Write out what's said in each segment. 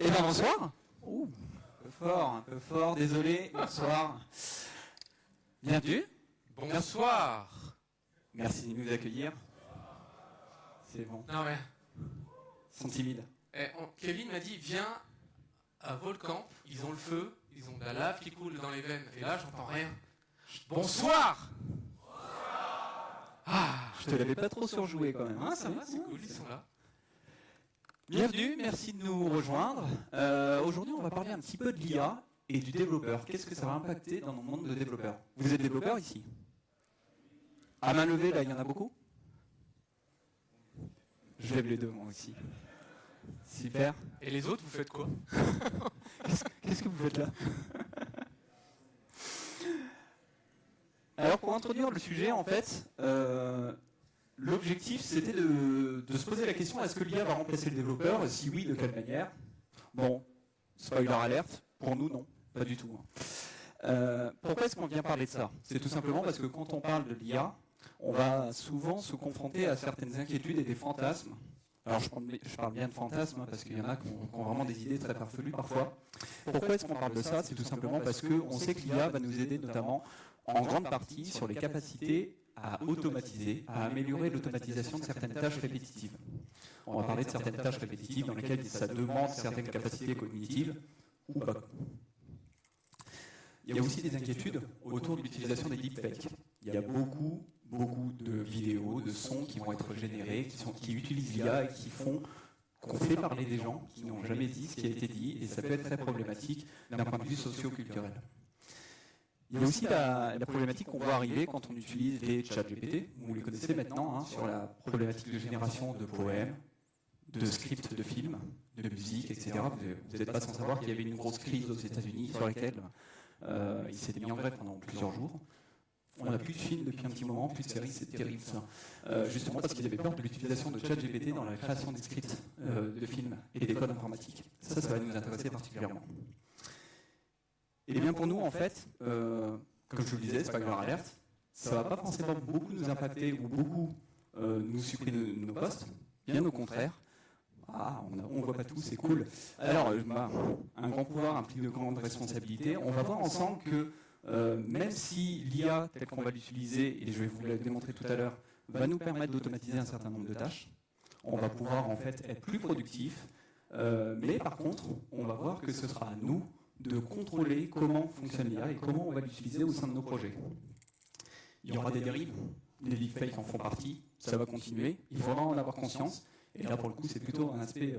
Eh bien bonsoir. Ouh, un peu fort, désolé, bonsoir. Bienvenue. Bonsoir. Merci de nous accueillir. C'est bon. Non mais, Ils sont timides. Kevin m'a dit, viens à Volcamp, ils ont le feu, ils ont de la lave qui coule dans les veines. Et là, j'entends rien. Bonsoir. Je te l'avais pas trop surjoué quand même. Ah, ça va, c'est cool, ils sont là. Bienvenue, merci de nous rejoindre. Aujourd'hui, on va parler un petit peu de l'IA et du développeur. Qu'est-ce que ça va impacter dans nos mondes de développeurs? Vous êtes développeur ici? À main levée, là, il y en a beaucoup? Je lève les deux, moi aussi. Super. Et les autres, vous faites quoi? Qu'est-ce que vous faites là? Alors, pour introduire le sujet, en fait, l'objectif, c'était de se poser la question, est-ce que l'IA va remplacer le développeur? Si oui, de quelle manière? Bon, spoiler alerte, pour nous, non, pas du tout. Pourquoi est-ce qu'on vient parler de ça? C'est tout simplement parce que quand on parle de l'IA, on va souvent se confronter à certaines inquiétudes et des fantasmes. Alors je parle bien de fantasmes, hein, parce qu'il y en a qui ont vraiment des idées très farfelues parfois. Pourquoi est-ce qu'on parle de ça? C'est tout simplement parce qu'on sait que l'IA va nous aider notamment en grande partie sur les capacités à automatiser, à améliorer l'automatisation de certaines tâches répétitives. On va parler de certaines tâches répétitives dans lesquelles ça demande certaines capacités cognitives ou pas. Il y a aussi des inquiétudes autour de l'utilisation des deepfakes. Il y a beaucoup de vidéos, de sons qui vont être générés, qui utilisent l'IA et qu'on fait parler des gens qui n'ont jamais dit ce qui a été dit, et ça peut être très problématique d'un point de vue socio-culturel. Il y a aussi la problématique qu'on voit arriver quand on utilise les chats GPT, vous les connaissez maintenant, hein, sur la problématique de génération de poèmes, de scripts de films, de musique, etc. Vous n'êtes pas sans savoir qu'il y avait une grosse crise aux États-Unis sur laquelle il s'était mis en grève pendant plusieurs jours. On n'a plus de films depuis un petit moment, plus de séries, c'est terrible ça. Justement parce qu'ils avaient peur de l'utilisation de ChatGPT dans la création des scripts de films et des codes informatiques. Ça va nous intéresser particulièrement. Et bien pour nous, en fait, comme je vous le disais, spoiler alerte, ça ne va pas forcément beaucoup nous impacter ou beaucoup nous supprimer nos postes, bien au contraire. Ah, on ne voit pas tout, c'est cool. Alors, un grand pouvoir implique de grandes responsabilités. On va voir ensemble que même si l'IA, telle qu'on va l'utiliser, et je vais vous le démontrer tout à l'heure, va nous permettre d'automatiser un certain nombre de tâches, on va pouvoir en fait être plus productif, mais par contre, on va voir que ce sera à nous de contrôler comment fonctionne l'IA et comment on va l'utiliser au sein de nos projets. Il y aura des dérives, les deepfakes en font partie, ça va continuer, il faudra en avoir conscience. Et là, pour le coup, c'est plutôt un aspect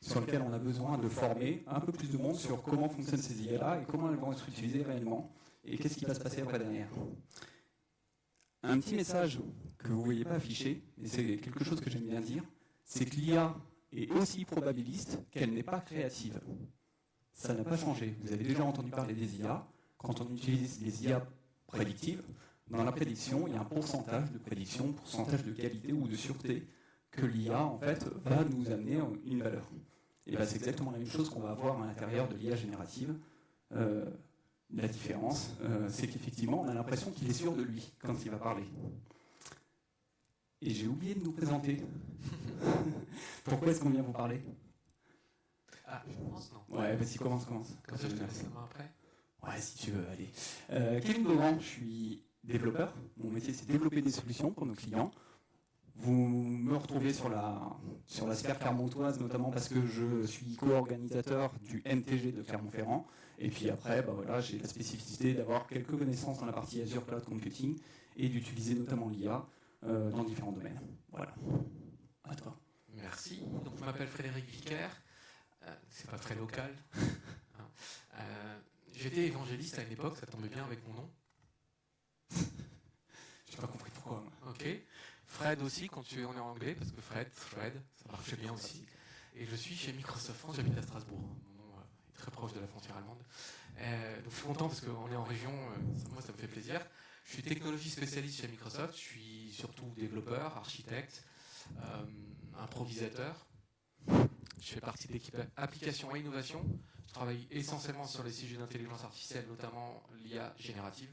sur lequel on a besoin de former un peu plus de monde sur comment fonctionnent ces IA-là et comment elles vont être utilisées réellement et qu'est-ce qui va se passer après derrière. Un petit message que vous ne voyez pas affiché, mais c'est quelque chose que j'aime bien dire, c'est que l'IA est aussi probabiliste qu'elle n'est pas créative. Ça n'a pas changé. Vous avez déjà entendu parler des IA. Quand on utilise les IA prédictives, dans la prédiction, il y a un pourcentage de prédiction, pourcentage de qualité ou de sûreté que l'IA, en fait, va nous amener une valeur. Et bien, c'est exactement la même chose qu'on va avoir à l'intérieur de l'IA générative. La différence, c'est qu'effectivement, on a l'impression qu'il est sûr de lui quand il va parler. Et j'ai oublié de nous présenter. Pourquoi est-ce qu'on vient vous parler? Ah, je pense, non. Ouais, vas-y, commence. Comme ça, je te laisse la main après. Ouais, si tu veux, allez. Kevin Beaugrand, je suis développeur. Mon métier, c'est développer des solutions pour nos clients. Vous me retrouvez sur la sphère clermontoise, notamment parce que je suis co-organisateur du MTG de Clermont-Ferrand. Et puis après, voilà, j'ai la spécificité d'avoir quelques connaissances dans la partie Azure Cloud Computing et d'utiliser notamment l'IA dans différents domaines. Voilà. À toi. Merci. Donc, je m'appelle Frédéric Vicaire. C'est pas très local. J'étais évangéliste à une époque, ça tombait bien avec mon nom. J'ai pas compris pourquoi. Ok. Fred aussi, quand on est en anglais, parce que Fred, ça marchait bien aussi. Et je suis chez Microsoft France, j'habite à Strasbourg. Mon nom est très proche de la frontière allemande. Donc je suis content parce qu'on est en région, moi ça me fait plaisir. Je suis technologie spécialiste chez Microsoft, je suis surtout développeur, architecte, improvisateur. Je fais partie de l'équipe application et innovation. Je travaille essentiellement sur les sujets d'intelligence artificielle, notamment l'IA générative.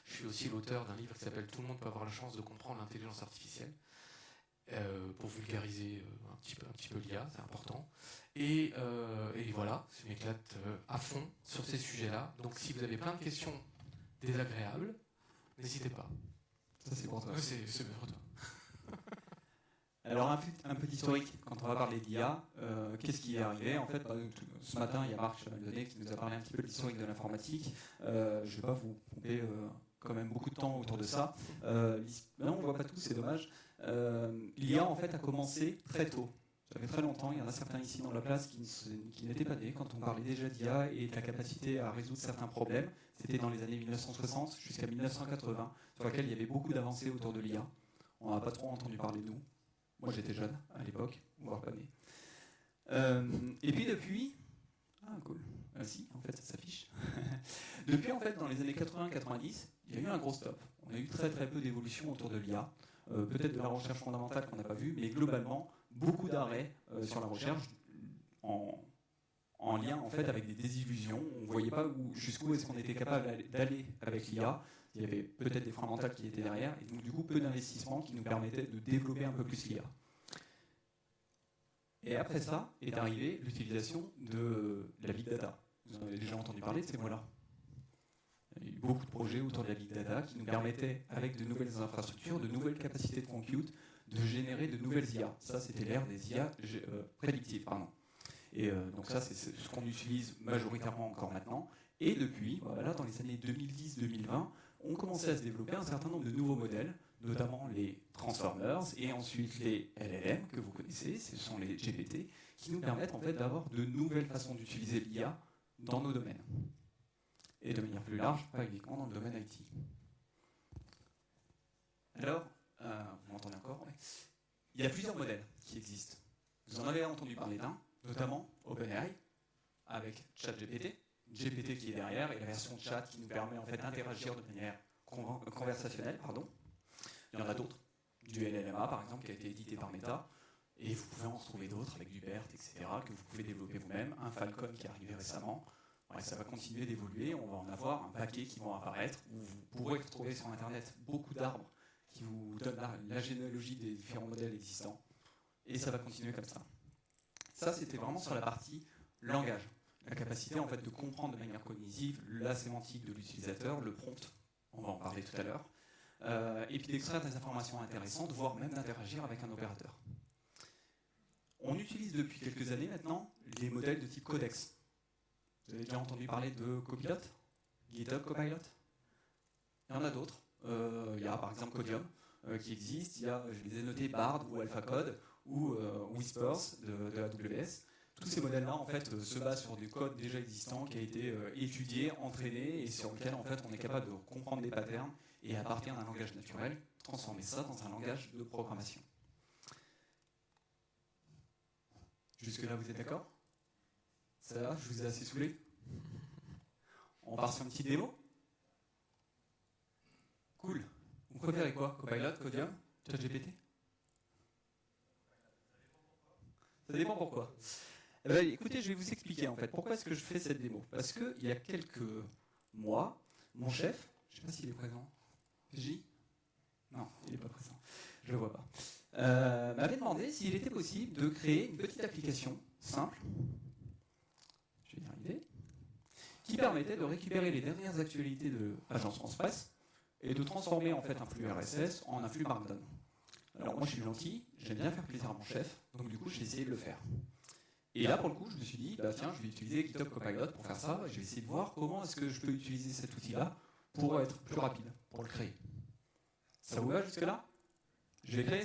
Je suis aussi l'auteur d'un livre qui s'appelle « Tout le monde peut avoir la chance de comprendre l'intelligence artificielle ». pour vulgariser un petit peu l'IA, c'est important. Et voilà, je m'éclate à fond sur ces sujets-là. Donc si vous avez plein de questions désagréables, n'hésitez pas. Ça, c'est pour toi. C'est pour toi. Alors, un peu d'historique, quand on va parler d'IA, qu'est-ce qui est arrivé? En fait, ce matin, il y a Marc Chamal-Donnet qui nous a parlé un petit peu de l'historique de l'informatique. Je ne vais pas vous pomper quand même beaucoup de temps autour de ça. Non, on ne voit pas tout, c'est dommage. L'IA, en fait, a commencé très tôt. Ça fait très longtemps, il y en a certains ici dans la place qui n'étaient pas nés quand on parlait déjà d'IA et de la capacité à résoudre certains problèmes. C'était dans les années 1960 jusqu'à 1980, sur laquelle il y avait beaucoup d'avancées autour de l'IA. On n'a pas trop entendu parler de nous. Moi, j'étais jeune à l'époque, voire pas né. Et puis depuis... Ah, cool. Ah, si, en fait, ça s'affiche. Depuis, en fait, dans les années 80-90, il y a eu un gros stop. On a eu très très peu d'évolution autour de l'IA. Peut-être de la recherche fondamentale qu'on n'a pas vue, mais globalement, beaucoup d'arrêts sur la recherche en lien, en fait, avec des désillusions. On ne voyait pas jusqu'où est-ce qu'on était capable d'aller avec l'IA. Il y avait peut-être des freins mentaux qui étaient derrière, et donc du coup peu d'investissements qui nous permettaient de développer un peu plus l'IA. Et après ça est arrivée l'utilisation de la big data. Vous en avez déjà entendu parler de ces mots-là. Il y a eu beaucoup de projets autour de la big data qui nous permettaient, avec de nouvelles infrastructures, de nouvelles capacités de compute, de générer de nouvelles IA. Ça, c'était l'ère des IA prédictives. Et donc ça, c'est ce qu'on utilise majoritairement encore maintenant. Et depuis, voilà, dans les années 2010-2020, on commençait à se développer un certain nombre de nouveaux modèles, notamment les Transformers et ensuite les LLM que vous connaissez, ce sont les GPT, qui nous permettent en fait d'avoir de nouvelles façons d'utiliser l'IA dans nos domaines. Et de manière plus large, pas uniquement dans le domaine IT. Alors, vous m'entendez encore? Ouais. Il y a plusieurs modèles qui existent. Vous en avez entendu parler d'un, notamment OpenAI, avec ChatGPT, GPT qui est derrière, et la version chat qui nous permet en fait d'interagir de manière conversationnelle. Il y en a d'autres, du LLMA par exemple, qui a été édité par Meta, et vous pouvez en retrouver d'autres avec du BERT, etc., que vous pouvez développer vous-même, un Falcon qui est arrivé récemment. Ouais, ça va continuer d'évoluer, on va en avoir un paquet qui vont apparaître, où vous pourrez retrouver sur Internet beaucoup d'arbres qui vous donnent la généalogie des différents modèles existants, et ça va continuer comme ça. Ça, c'était vraiment sur la partie langage. La capacité en fait de comprendre de manière cognitive la sémantique de l'utilisateur, le prompt, on va en parler tout à l'heure, et puis d'extraire des informations intéressantes, voire même d'interagir avec un opérateur. On utilise depuis quelques années maintenant les modèles de type Codex. Vous avez déjà entendu parler de Copilot, GitHub Copilot? Il y en a d'autres. Il y a par exemple Codium qui existe, il y a, je les ai notés, Bard ou AlphaCode ou Whispers de AWS. Tous ces modèles-là, en fait, se basent sur du code déjà existant qui a été étudié, entraîné, et sur lequel, en fait, on est capable de comprendre des patterns et, à partir d'un langage naturel, transformer ça dans un langage de programmation. Jusque-là, vous êtes d'accord? Ça va? Je vous ai assez saoulé? On part sur une petite démo? Cool. Vous préférez quoi? Copilot, Codium, ChatGPT? Ça dépend pourquoi. Eh ben, écoutez, je vais vous expliquer en fait pourquoi est-ce que je fais cette démo. Parce qu'il y a quelques mois, mon chef, je ne sais pas s'il est présent, J? Non, il n'est pas présent, je ne le vois pas, m'avait demandé s'il était possible de créer une petite application simple, je vais y arriver, qui permettait de récupérer les dernières actualités de Agence France-Presse et de transformer en fait un flux RSS en un flux Markdown. Alors moi je suis gentil, j'aime bien faire plaisir à mon chef, donc du coup j'ai essayé de le faire. Et là, pour le coup, je me suis dit, bah, tiens, je vais utiliser GitHub Copilot pour faire ça. Je vais essayer de voir comment est-ce que je peux utiliser cet outil-là pour être plus rapide, pour le créer. Ça vous va jusque-là? Je vais créer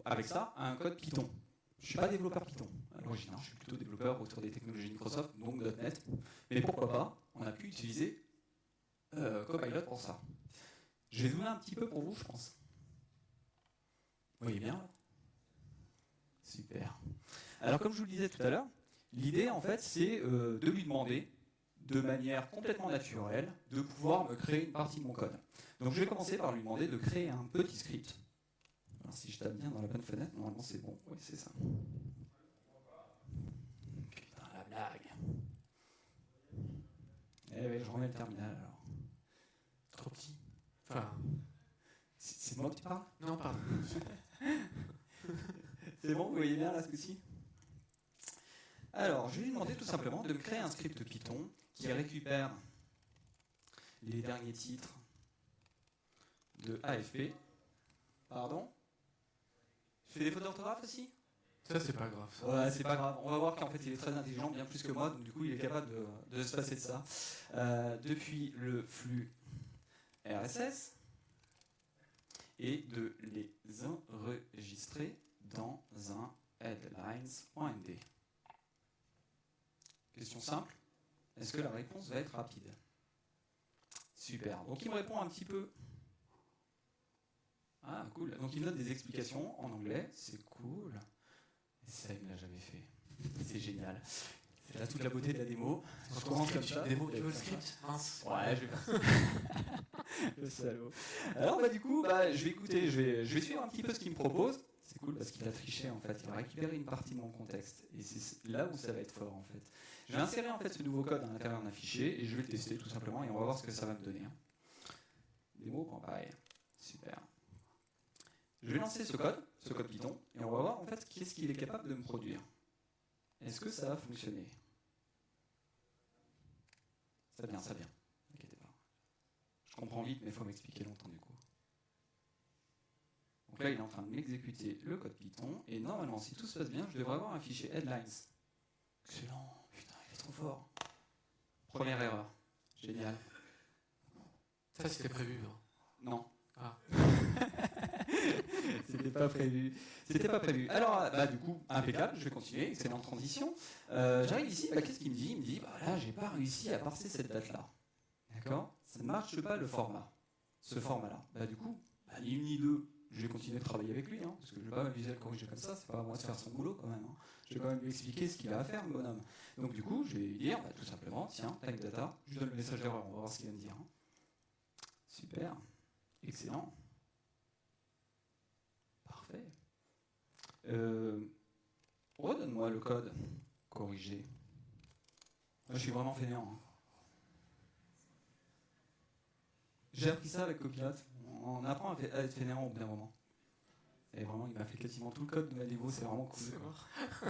avec ça un code Python. Je ne suis pas développeur Python à l'origine, je suis plutôt développeur autour des technologies Microsoft, donc .NET. Mais pourquoi pas, on a pu utiliser Copilot pour ça. Je vais zoomer un petit peu pour vous, je pense. Vous voyez bien? Super. Alors, comme je vous le disais tout à l'heure, l'idée, en fait, c'est de lui demander, de manière complètement naturelle, de pouvoir me créer une partie de mon code. Donc, je vais commencer par lui demander de créer un petit script. Alors, si je tape bien dans la bonne fenêtre, normalement, c'est bon. Oui, c'est ça. Putain, la blague. Eh oui, je remets le terminal, alors. Trop petit. Enfin... C'est moi que tu parles? Non, pardon. C'est bon, vous voyez bien là ce coup-ci? Alors, je vais lui demander tout simplement de me créer un script Python qui récupère les derniers titres de AFP. Pardon? Je fais des fautes d'orthographe aussi? Ça, c'est pas grave. Ça. Ouais, c'est pas grave. On va voir qu'en fait, il est très intelligent, bien plus que moi, donc du coup, il est capable de se passer de ça. Depuis le flux RSS et de les enregistrer dans un headlines.md. Question simple. Est-ce que la réponse va être rapide? Super. Donc, il me répond un petit peu. Ah, cool. Donc, il me donne des explications en anglais. C'est cool. Et ça, il ne l'a jamais fait. C'est génial. C'est là toute la beauté de la démo. Je commence comme ça. Démo, tu veux le script? Mince. Ouais, je vais faire ça. Le salaud. Alors, du coup, je vais écouter, je vais suivre un petit peu ce qu'il me propose. C'est cool parce qu'il a triché, en fait. Il a récupéré une partie de mon contexte. Et c'est là où ça va être fort, en fait. Je vais insérer, en fait, ce nouveau code à l'intérieur d'un fichier et je vais le tester, tout simplement, et on va voir ce que ça va me donner. Démo.py. Super. Je vais lancer ce code Python, et on va voir, en fait, qu'est-ce qu'il est capable de me produire. Est-ce que ça va fonctionner? Ça vient, ça vient. N'inquiétez pas. Je comprends vite, mais il faut m'expliquer longtemps du coup. Donc là, il est en train de m'exécuter le code Python, et normalement, si tout se passe bien, je devrais avoir un fichier headlines. Excellent, putain, il est trop fort. Première erreur. Génial. Ça, c'était prévu. Hein. Non. Ah. C'était pas prévu. C'était pas prévu. Alors, du coup, impeccable, je vais continuer, excellente transition. J'arrive ici, qu'est-ce qu'il me dit? Il me dit, là, j'ai pas réussi à parser cette date-là. D'accord? Ça ne marche pas le format. Ce format-là. Du coup, ni une ni deux, je vais continuer de travailler avec lui, hein, parce que je ne vais pas m'amuser à le corriger comme ça, c'est pas à moi de faire son boulot quand même. Hein. Je vais quand même lui expliquer ce qu'il a à faire, le bonhomme. Donc du coup, je vais lui dire, tout simplement, tiens, type data, je lui donne le message d'erreur, on va voir ce qu'il va me dire. Hein. Super, excellent. Parfait. Redonne-moi le code corrigé. Moi, je suis vraiment fainéant. Hein. J'ai appris ça avec Copilot. On apprend à être fainéant au bout d'un moment. Et vraiment, il m'a fait quasiment tout le code de ma démo, c'est vraiment cool. C'est mort.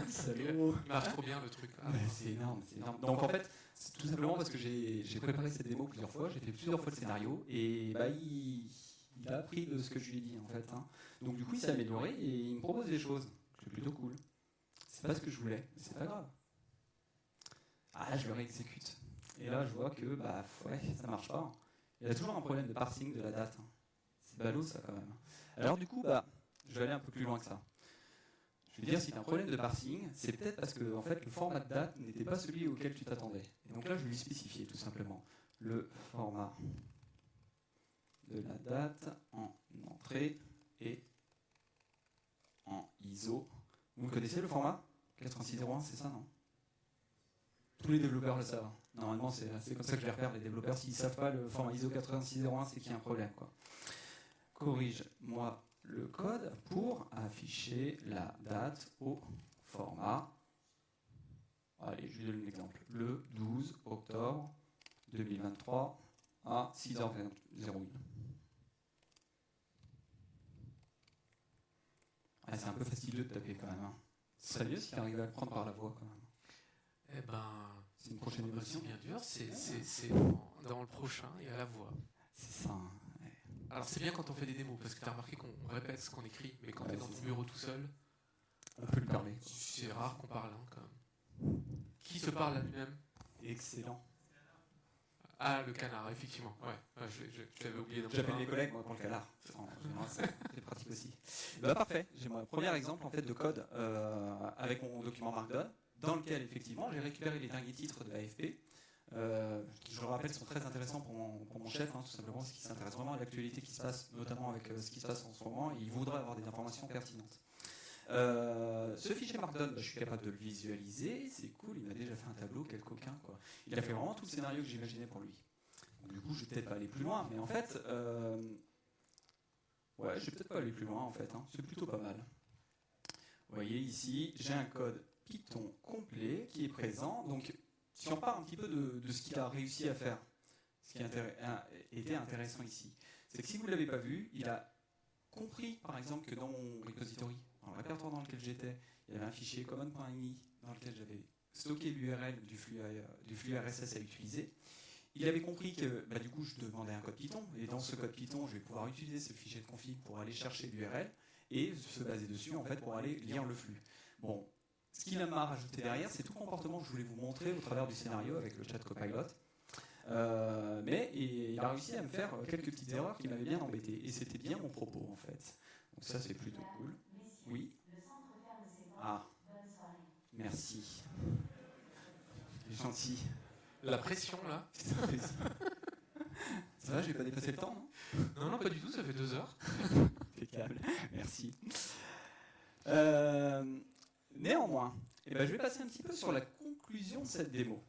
Salaud. Il marche trop bien le truc. Ah, c'est énorme, c'est énorme. Donc en fait, c'est tout simplement parce que j'ai préparé cette démo plusieurs fois, j'ai fait plusieurs fois le scénario, et il a appris de ce que je lui ai dit en fait. Hein. Donc du coup, il s'est amélioré et il me propose des choses. C'est plutôt cool. C'est pas ce que je voulais, mais c'est pas grave. Ah là, je le réexécute. Et là, je vois que ça marche pas. Il y a toujours un problème de parsing de la date. C'est ballot ça quand même. Alors du coup, je vais aller un peu plus loin que ça. Je vais dire, si tu as un problème de parsing, c'est peut-être parce que en fait, le format de date n'était pas celui auquel tu t'attendais. Et donc là, je vais lui spécifier tout simplement le format de la date en entrée et en ISO. Vous le connaissez le format 8601, c'est ça, non? Tous les développeurs le savent. Normalement, c'est comme ça que je les repère, les développeurs. S'ils ne savent pas le format ISO 8601, c'est qu'il y a un problème. Quoi. Corrige-moi le code pour afficher la date au format. Allez, je lui donne un exemple. Le 12 octobre 2023 à 6h01. C'est un peu fastidieux de taper quand même. Hein. Ce serait mieux si tu arrivais à le prendre par la voix quand même. Eh ben, c'est une prochaine émission. C'est bien dur, c'est dans le prochain et à la voix. C'est ça. Hein. Ouais. Alors c'est bien quand on fait des démos, parce que tu as remarqué qu'on répète ce qu'on écrit, mais quand tu es dans ton bureau tout seul, on peut lui parler. C'est rare qu'on parle hein, quand même. Qui se parle à lui-même? Excellent. Ah, le canard, effectivement. Ouais, je l'avais oublié. J'appelle les collègues moi, pour le canard. C'est pratique aussi. Parfait. J'ai mon premier exemple en fait, de code avec mon document Markdown, dans lequel effectivement j'ai récupéré les derniers titres de l'AFP, qui je le rappelle sont très intéressants pour mon chef, hein, tout simplement parce qu'il s'intéresse vraiment à l'actualité qui se passe, notamment avec ce qui se passe en ce moment, et il voudrait avoir des informations pertinentes. Ce fichier Markdown, je suis capable de le visualiser, c'est cool, il m'a déjà fait un tableau, quel coquin quoi. Il a fait vraiment tout le scénario que j'imaginais pour lui. Donc, du coup, je vais peut-être pas aller plus loin, mais en fait, je vais peut-être pas aller plus loin en fait, hein. C'est plutôt pas mal. Vous voyez ici, j'ai un code Python complet qui est présent, donc si on parle un petit peu de ce qu'il a réussi à faire, ce qui était intéressant ici, c'est que si vous ne l'avez pas vu, il a compris par exemple que dans mon repository, dans le répertoire dans lequel j'étais, il y avait un fichier common.ini dans lequel j'avais stocké l'URL du flux RSS à utiliser. Il avait compris que du coup je demandais un code Python, et dans ce code Python je vais pouvoir utiliser ce fichier de config pour aller chercher l'URL et se baser dessus en fait pour aller lire le flux. Bon, ce qu'il m'a rajouté derrière, c'est tout le comportement que je voulais vous montrer au travers du scénario avec le chat Copilot. Mais il a réussi à me faire quelques petites erreurs qui m'avaient bien embêté, et c'était bien mon propos en fait. Donc ça c'est plutôt cool. Oui. Ah, merci. C'est gentil. La pression, là. Ça va, j'ai pas dépassé le temps, non? Non, pas du tout, ça fait 2 heures. Impeccable, merci. Néanmoins, je vais passer un petit peu sur la conclusion de cette démo.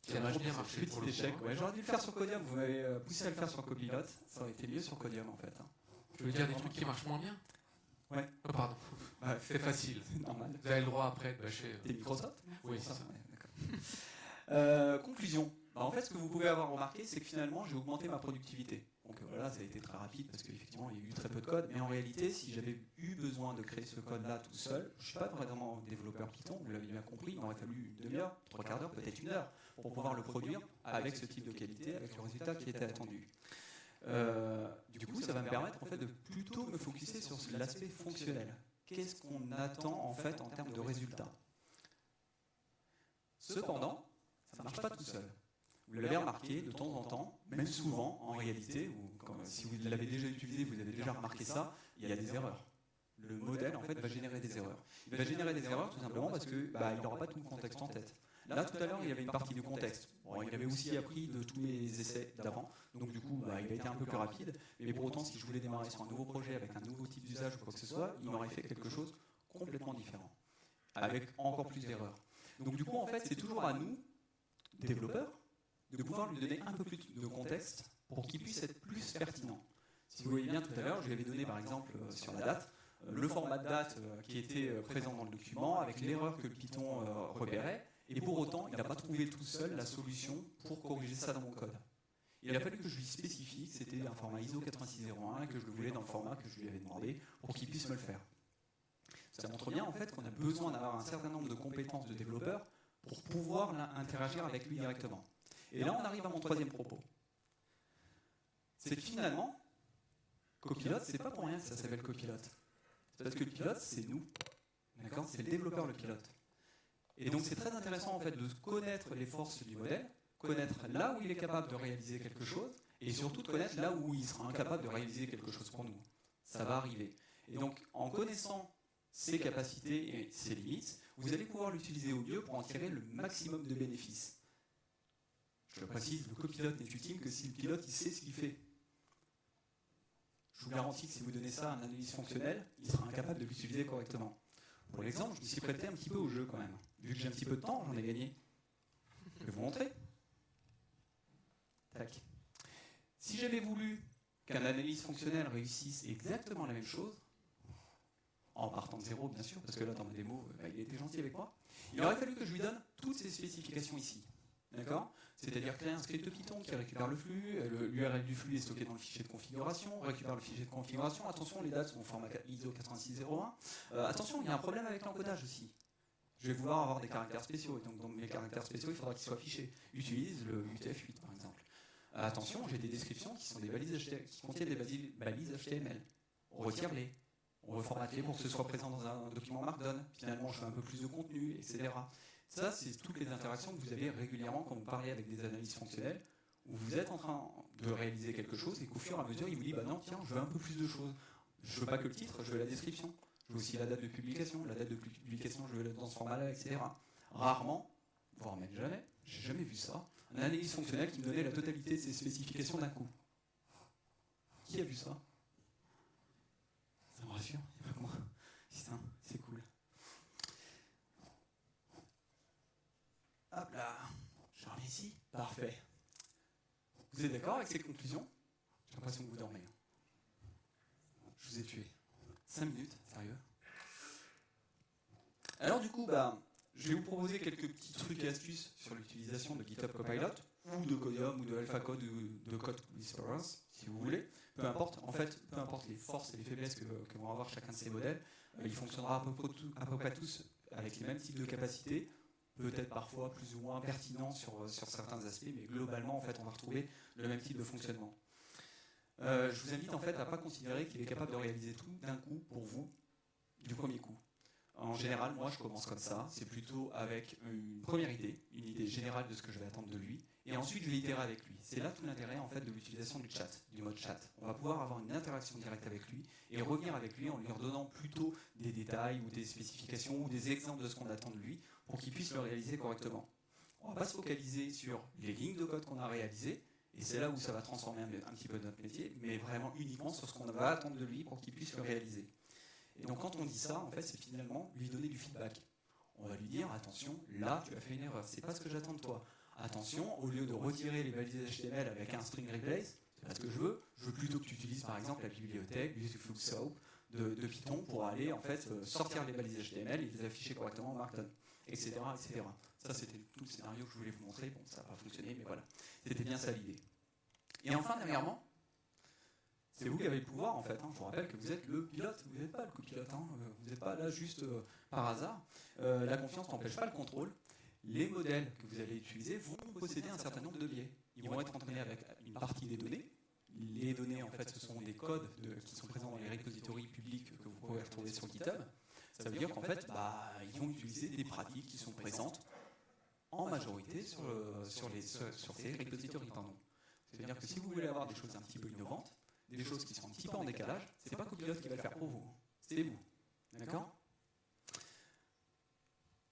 Qui a trop bien marché pour le échec. Ouais, j'aurais dû le faire sur Codium, vous m'avez poussé à le faire sur Copilot, ça aurait été mieux sur Codium en fait. Tu veux dire des trucs qui marchent moins bien? Ouais. Oh, pardon. C'est facile. C'est normal. Vous avez le droit après de bâcher. T'es Microsoft? Oui, c'est ça. Ouais, d'accord. Conclusion. En fait, ce que vous pouvez avoir remarqué, c'est que finalement, j'ai augmenté ma productivité. Donc voilà, ça a été très rapide parce qu'effectivement, il y a eu très peu de code. Mais en réalité, si j'avais eu besoin de créer ce code-là tout seul, je ne suis pas vraiment développeur Python, vous l'avez bien compris, il m'aurait fallu une demi-heure, 3/4 d'heure, peut-être 1 heure pour pouvoir le produire avec ce type de qualité, avec le résultat qui était attendu. Du coup, ça va me permettre en fait de plutôt me focuser sur l'aspect fonctionnel. Qu'est-ce qu'on attend en fait en termes de résultats? Cependant, ça ne marche pas tout seul. Vous l'avez remarqué de temps en temps, même souvent en réalité, si vous l'avez déjà utilisé, vous avez déjà remarqué ça, il y a des erreurs. Le modèle en fait va générer des erreurs. Il va générer des erreurs tout simplement parce qu'il n'aura pas tout le contexte en tête. Là tout à l'heure il y avait une partie du contexte. Bon, il avait aussi appris de tous mes essais d'avant, donc du coup il a été un peu plus rapide, mais pour autant si je voulais démarrer sur un nouveau projet avec un nouveau type d'usage ou quoi que ce soit, il m'aurait fait quelque chose complètement différent, avec encore plus d'erreurs. Donc du coup en fait c'est toujours à nous, développeurs, de pouvoir lui donner un peu plus de contexte pour qu'il puisse être plus pertinent. Si vous voyez bien tout à l'heure, je lui avais donné par exemple sur la date, le format de date qui était présent dans le document avec l'erreur que le Python repérait, et pour autant il n'a pas trouvé tout seul la solution pour corriger ça dans mon code. Il a fallu que je lui spécifie que c'était un format ISO 8601 et que je le voulais dans le format que je lui avais demandé pour qu'il puisse me le faire. Ça montre bien en fait qu'on a besoin d'avoir un certain nombre de compétences de développeurs pour pouvoir interagir avec lui directement. Et là, on arrive à mon troisième propos. C'est que finalement, Copilot, c'est pas pour rien que ça s'appelle Copilot. C'est parce que le pilote, c'est nous. D'accord? C'est le développeur, le pilote. Et donc, c'est très intéressant en fait de connaître les forces du modèle, connaître là où il est capable de réaliser quelque chose, et surtout de connaître là où il sera incapable de réaliser quelque chose pour nous. Ça va arriver. Et donc, en connaissant ses capacités et ses limites, vous allez pouvoir l'utiliser au mieux pour en tirer le maximum de bénéfices. Je le précise, le copilote n'est utile que si le pilote il sait ce qu'il fait. Je vous garantis que si vous donnez ça à un analyste fonctionnel, il sera incapable de l'utiliser correctement. Pour l'exemple, je me suis prêté un petit peu au jeu quand même. Vu que j'ai un petit peu de temps, j'en ai gagné. Je vais vous montrer. Tac. Si j'avais voulu qu'un analyste fonctionnel réussisse exactement la même chose, en partant de zéro bien sûr, parce que là dans ma démo, il était gentil avec moi, il aurait fallu que je lui donne toutes ces spécifications ici. D'accord? C'est-à-dire créer un script Python qui récupère le flux, l'URL du flux est stocké dans le fichier de configuration, récupère le fichier de configuration, attention les dates sont au format ISO 8601, attention il y a un problème avec l'encodage aussi. Je vais vouloir avoir des caractères spéciaux, et donc dans mes caractères spéciaux il faudra qu'ils soient affichés. Utilise le UTF-8 par exemple. Attention, j'ai des descriptions qui sont des balises HTML, qui contiennent des balises HTML. Retire-les. On reformate-les pour que ce soit présent dans un document Markdown. Finalement, je fais un peu plus de contenu, etc. Ça, c'est toutes les interactions que vous avez régulièrement quand vous parlez avec des analystes fonctionnels, où vous êtes en train de réaliser quelque chose et qu'au fur et à mesure, il vous dit, bah non, tiens, je veux un peu plus de choses. Je veux pas que le titre, je veux la description. Je veux aussi la date de publication. La date de publication, je veux dans ce format-là, etc. Rarement, voire même jamais, j'ai jamais vu ça, un analyste fonctionnel qui me donnait la totalité de ses spécifications d'un coup. Qui a vu ça? Ça me rassure, il n'y a pas que moi. Putain, c'est cool. Hop là, je remets ici. Parfait. Vous êtes d'accord avec ces conclusions? J'ai l'impression que vous dormez. Je vous ai tué. 5 minutes, sérieux? Alors du coup, je vais vous proposer quelques petits trucs et astuces sur l'utilisation de GitHub Copilot. ou de Codium, ou de AlphaCode, ou de Code Whisperers, si vous voulez. Peu importe, en fait, peu importe les forces et les faiblesses que vont avoir chacun de ces modèles, il fonctionnera à peu près tous avec les mêmes types de capacités, peut-être parfois plus ou moins pertinents sur certains aspects, mais globalement, en fait, on va retrouver le même type de fonctionnement. Je vous invite en fait à ne pas considérer qu'il est capable de réaliser tout d'un coup pour vous, du premier coup. En général, moi je commence comme ça, c'est plutôt avec une première idée, une idée générale de ce que je vais attendre de lui, et ensuite je vais itérer avec lui. C'est là tout l'intérêt en fait de l'utilisation du chat, du mode chat. On va pouvoir avoir une interaction directe avec lui et revenir avec lui en lui redonnant plutôt des détails ou des spécifications ou des exemples de ce qu'on attend de lui pour qu'il puisse le réaliser correctement. On ne va pas se focaliser sur les lignes de code qu'on a réalisées, et c'est là où ça va transformer un petit peu notre métier, mais vraiment uniquement sur ce qu'on va attendre de lui pour qu'il puisse le réaliser. Et donc quand on dit ça, en fait, c'est finalement lui donner du feedback. On va lui dire, attention, là, tu as fait une erreur, c'est pas ce que j'attends de toi. Attention, au lieu de retirer les balises HTML avec un string replace, c'est pas ce que je veux plutôt que tu utilises par exemple la bibliothèque Beautiful Soup de Python pour aller en fait sortir les balises HTML et les afficher correctement en Markdown, etc., etc. Ça, c'était tout le scénario que je voulais vous montrer. Bon, ça n'a pas fonctionné, mais voilà. C'était bien ça l'idée. Et enfin, dernièrement, c'est vous qui avez le pouvoir en fait. Je vous rappelle que vous êtes le pilote, vous n'êtes pas le copilote. Vous n'êtes pas là juste par hasard. La confiance n'empêche pas le contrôle. Les modèles que vous allez utiliser vont posséder un certain nombre de biais. Ils vont être entraînés avec une partie des données. Les données, en fait, ce sont des codes qui sont présents dans les repositories publics que vous pouvez retrouver sur GitHub. Ça veut dire qu'en fait, ils vont utiliser des pratiques qui sont présentes en majorité sur ces repositories. C'est-à-dire que si vous voulez avoir des choses un petit peu innovantes, des choses qui sont un petit peu en décalage, c'est pas Copilot qui va le faire pour vous, c'est vous. D'accord ?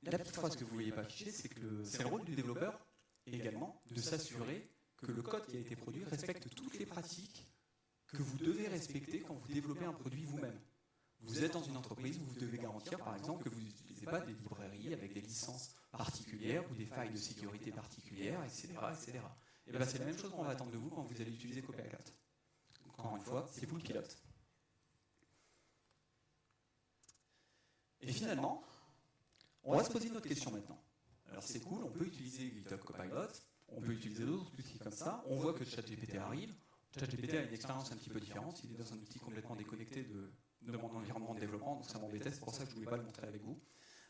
La petite phrase que vous ne voyez pas afficher, c'est que c'est le rôle du développeur également de s'assurer que le code qui a été produit respecte toutes les pratiques que vous devez respecter quand vous développez un produit vous-même. Vous êtes dans une entreprise où vous devez garantir, par exemple, que vous n'utilisez pas des librairies avec des licences particulières ou des failles de sécurité particulières, etc. etc. Et bien c'est la même chose qu'on va attendre de vous quand vous allez utiliser Copilot. Encore une fois, c'est vous le pilote. Et finalement, on va se poser une autre question maintenant. Alors c'est cool, on peut utiliser GitHub Copilot, on peut utiliser d'autres outils comme ça, on voit que ChatGPT arrive. ChatGPT a une expérience un petit peu différente, il est dans un outil complètement déconnecté de mon environnement de développement, donc ça m'embêtait, c'est pour ça que je ne voulais pas le montrer avec vous.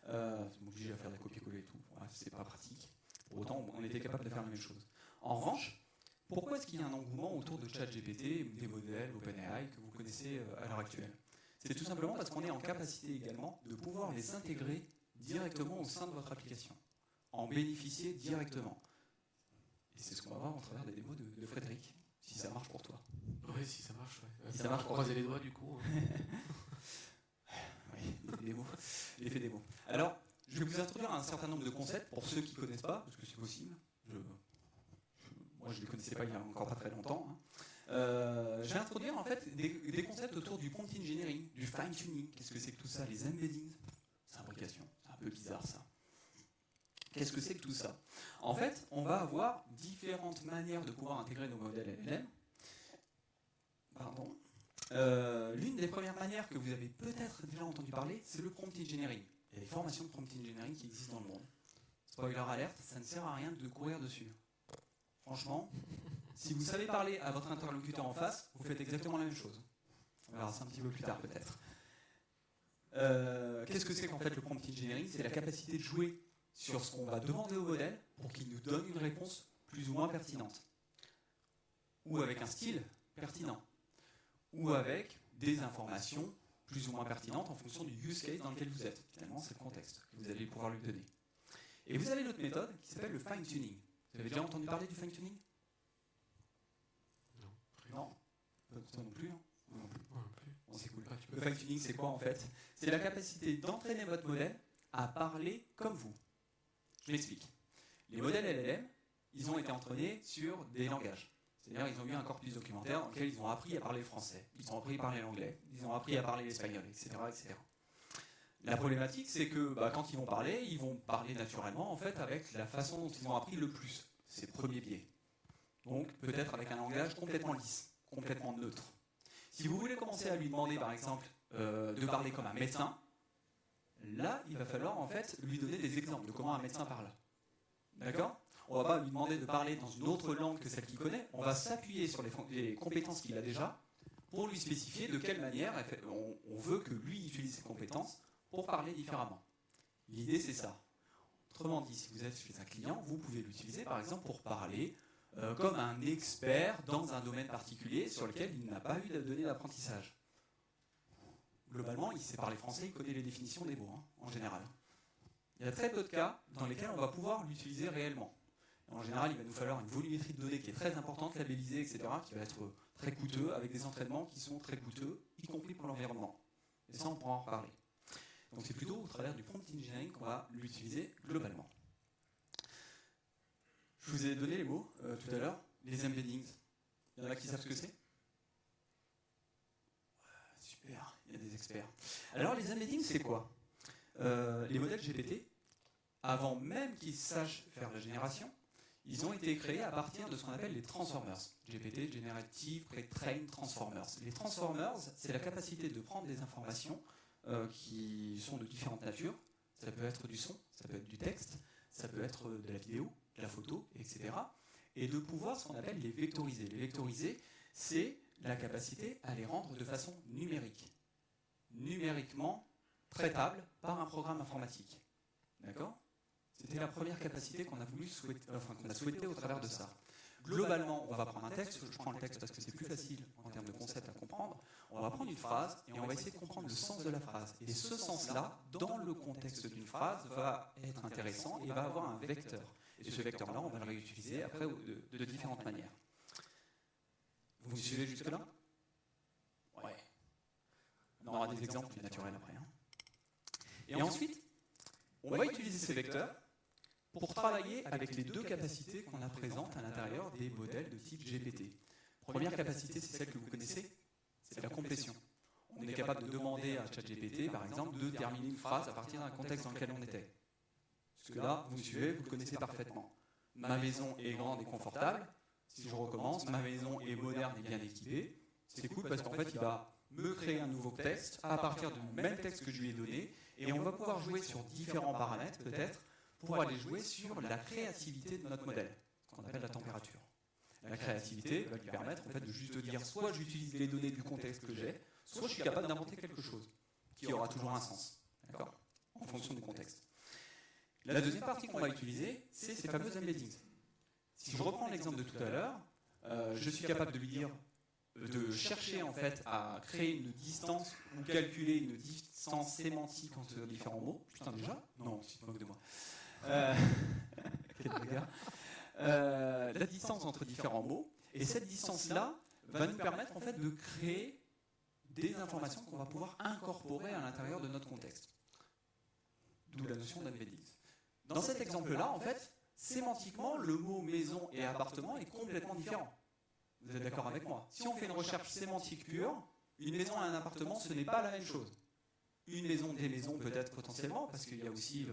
Je m'oblige à faire de la copier-coller et tout, voilà, c'est pas pratique. Pour autant, on était capable de faire la même chose. En revanche, pourquoi est-ce qu'il y a un engouement autour de ChatGPT ou des modèles OpenAI que vous connaissez à l'heure actuelle ? C'est tout simplement parce qu'on est en capacité également de pouvoir les intégrer directement au sein de votre application, en bénéficier directement. Et c'est ce qu'on va voir au travers des démos de Frédéric, si ça marche pour toi. Oui, si ça marche. Ouais. Si ça marche, croiser les doigts du coup. Oui, l'effet démo. Alors, je vais vous introduire un certain nombre de concepts pour ceux qui ne connaissent pas, parce que c'est possible. Moi, je ne les connaissais pas il y a encore pas très longtemps. Je vais introduire en fait des concepts autour du prompt engineering, du fine-tuning. Qu'est-ce que c'est que tout ça ? Les embeddings, c'est imbrication. C'est un peu bizarre ça. Qu'est-ce que c'est que tout ça ? En fait, on va avoir différentes manières de pouvoir intégrer nos modèles LLM. Pardon. L'une des premières manières que vous avez peut-être déjà entendu parler, c'est le prompt engineering. Il y a des formations de prompt engineering qui existent dans le monde. Spoiler alerte, ça ne sert à rien de courir dessus. Franchement, si vous savez parler à votre interlocuteur en face, vous faites exactement la même chose. On verra ça un petit peu plus tard peut-être. Qu'est-ce que c'est qu'en fait le prompt engineering ? C'est la capacité de jouer sur ce qu'on va demander au modèle pour qu'il nous donne une réponse plus ou moins pertinente. Ou avec un style pertinent. Ou avec des informations plus ou moins pertinentes en fonction du use case dans lequel vous êtes. Finalement, c'est le contexte que vous allez pouvoir lui donner. Et vous avez l'autre méthode qui s'appelle le fine-tuning. Vous avez déjà entendu parler du fine-tuning ? Non. Ça non plus, hein ? Non plus. Bon, c'est cool. Le fine-tuning, c'est quoi en fait ? C'est la capacité d'entraîner votre modèle à parler comme vous. Je m'explique. Les modèles LLM, ils ont été entraînés sur des langages. C'est-à-dire qu'ils ont eu un corpus documentaire dans lequel ils ont appris à parler le français, ils ont appris à parler l'anglais, ils ont appris à parler l'espagnol, etc., etc. La problématique, c'est que quand ils vont parler naturellement en fait avec la façon dont ils ont appris le plus, ces premiers biais. Donc peut-être avec un langage complètement lisse, complètement neutre. Si vous voulez commencer à lui demander par exemple de parler comme un médecin, là il va falloir en fait lui donner des exemples de comment un médecin parle. D'accord ? On ne va pas lui demander de parler dans une autre langue que celle qu'il connaît. On va s'appuyer sur les compétences qu'il a déjà pour lui spécifier de quelle manière on veut que lui utilise ses compétences pour parler différemment. L'idée, c'est ça. Autrement dit, si vous êtes chez un client, vous pouvez l'utiliser par exemple pour parler comme un expert dans un domaine particulier sur lequel il n'a pas eu de données d'apprentissage. Globalement, il sait parler français, il connaît les définitions des mots, en général. Il y a très peu de cas dans lesquels on va pouvoir l'utiliser réellement. En général, il va nous falloir une volumétrie de données qui est très importante, labellisée, etc., qui va être très coûteux, avec des entraînements qui sont très coûteux, y compris pour l'environnement. Et ça, on pourra en reparler. Donc c'est plutôt au travers du prompt engineering qu'on va l'utiliser globalement. Je vous ai donné les mots tout à l'heure, les embeddings. Il y en a qui savent ce que c'est? Super, il y a des experts. Alors les embeddings, c'est quoi? Les modèles GPT, avant même qu'ils sachent faire la génération, ils ont été créés à partir de ce qu'on appelle les transformers. GPT, Generative Pre-trained Transformers. Les transformers, c'est la capacité de prendre des informations qui sont de différentes natures. Ça peut être du son, ça peut être du texte, ça peut être de la vidéo, de la photo, etc. Et de pouvoir ce qu'on appelle les vectoriser. Les vectoriser, c'est la capacité à les rendre de façon numérique. Numériquement traitable par un programme informatique. D'accord ? C'était la première capacité qu'on a souhaité au travers de ça. Globalement, on va prendre un texte, je prends le texte parce que c'est plus facile en termes de concept à comprendre, on va prendre une phrase et on va essayer de comprendre le sens de la phrase. Et ce sens-là, dans le contexte d'une phrase, va être intéressant et va avoir un vecteur. Et ce vecteur-là, on va le réutiliser après de différentes manières. Vous me suivez jusque-là? Ouais. On aura des exemples plus naturels après. Et ensuite, on va utiliser ces vecteurs pour travailler avec les deux capacités qu'on a présentes à l'intérieur des modèles de type GPT. Première capacité, c'est celle que vous connaissez, c'est la complétion. On est capable de demander à ChatGPT, par exemple, de terminer une phrase à partir d'un contexte dans lequel on était. Parce que là, vous me suivez, vous le connaissez parfaitement. Ma maison est grande et confortable. Si je recommence, ma maison est moderne et bien équipée. C'est cool parce qu'en fait, il va me créer un nouveau texte à partir du même texte que je lui ai donné. Et on va pouvoir jouer sur différents paramètres, peut-être, pour aller jouer sur la créativité de notre modèle, ce qu'on appelle la température. La créativité va lui permettre en fait, de juste dire soit j'utilise les données du contexte que j'ai, soit je suis capable d'inventer quelque chose qui aura toujours un sens, d'accord, en fonction du contexte. La deuxième partie qu'on va utiliser, c'est ces fameux embeddings. Si je reprends l'exemple de tout à l'heure, je suis capable de lui dire de chercher en fait à créer une distance ou calculer une distance sémantique entre différents mots. Putain déjà? Non, tu te moques de moi. Quel dégât. La distance entre différents mots. Et cette distance-là va nous permettre en fait de créer des informations qu'on va pouvoir incorporer à l'intérieur de notre contexte. D'où la notion d'embeddings. Dans cet exemple-là, en fait, sémantiquement, le mot maison et appartement est complètement différent. Vous êtes d'accord avec moi? Si on fait une recherche sémantique pure, une maison et un appartement, ce n'est pas la même chose. Une maison, des maisons peut-être potentiellement, parce qu'il y a aussi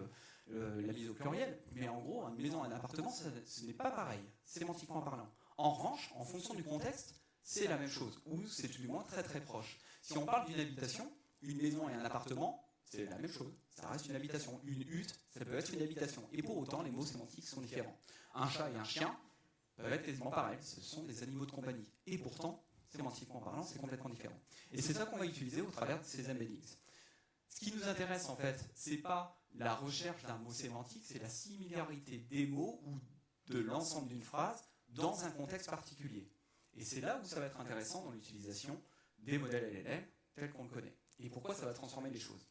la mise au pluriel, mais en gros, une maison et un appartement, ce n'est pas pareil, sémantiquement parlant. En revanche, en fonction du contexte, c'est la même chose, ou c'est du moins très très proche. Si on parle d'une habitation, une maison et un appartement, c'est la même chose, ça reste une habitation. Une hutte, ça peut être une habitation. Et pour autant, les mots sémantiques sont différents. Un chat et un chien peuvent être quasiment pareils, ce sont des animaux de compagnie. Et pourtant, sémantiquement parlant, c'est complètement différent. Et c'est ça qu'on va utiliser au travers de ces embeddings. Ce qui nous intéresse en fait, c'est pas la recherche d'un mot sémantique, c'est la similarité des mots ou de l'ensemble d'une phrase dans un contexte particulier. Et c'est là où ça va être intéressant dans l'utilisation des modèles LLM tels qu'on le connaît. Et pourquoi ça va transformer les choses.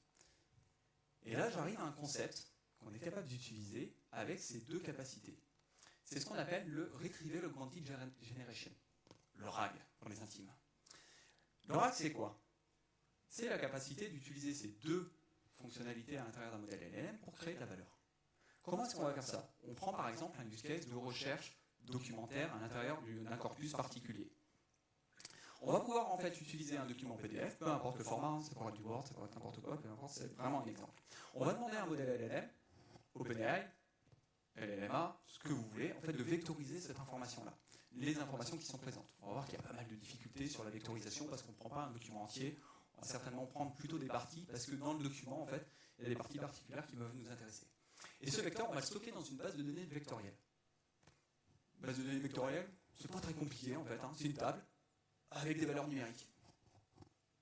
Et là, j'arrive à un concept qu'on est capable d'utiliser avec ces deux capacités. C'est ce qu'on appelle le Retrieval Augmented Generation, le RAG pour les intimes. Le RAG, c'est quoi? C'est la capacité d'utiliser ces deux fonctionnalités à l'intérieur d'un modèle LLM pour créer de la valeur. Comment est-ce qu'on va faire ça? On prend par exemple un use case de recherche documentaire à l'intérieur d'un corpus particulier. On va pouvoir en fait utiliser un document PDF, peu importe le format, ça pourrait être du Word, ça pourrait être n'importe quoi, peu importe, c'est vraiment un exemple. On va demander à un modèle LLM, OpenAI, LLMA, ce que vous voulez, en fait de vectoriser cette information-là, les informations qui sont présentes. On va voir qu'il y a pas mal de difficultés sur la vectorisation parce qu'on ne prend pas un document entier, on va certainement prendre plutôt des parties parce que dans le document, en fait, il y a des parties particulières qui peuvent nous intéresser. Et ce vecteur, on va le stocker dans une base de données vectorielle. Base de données vectorielle, c'est pas très compliqué en fait, hein. C'est une table avec des valeurs numériques.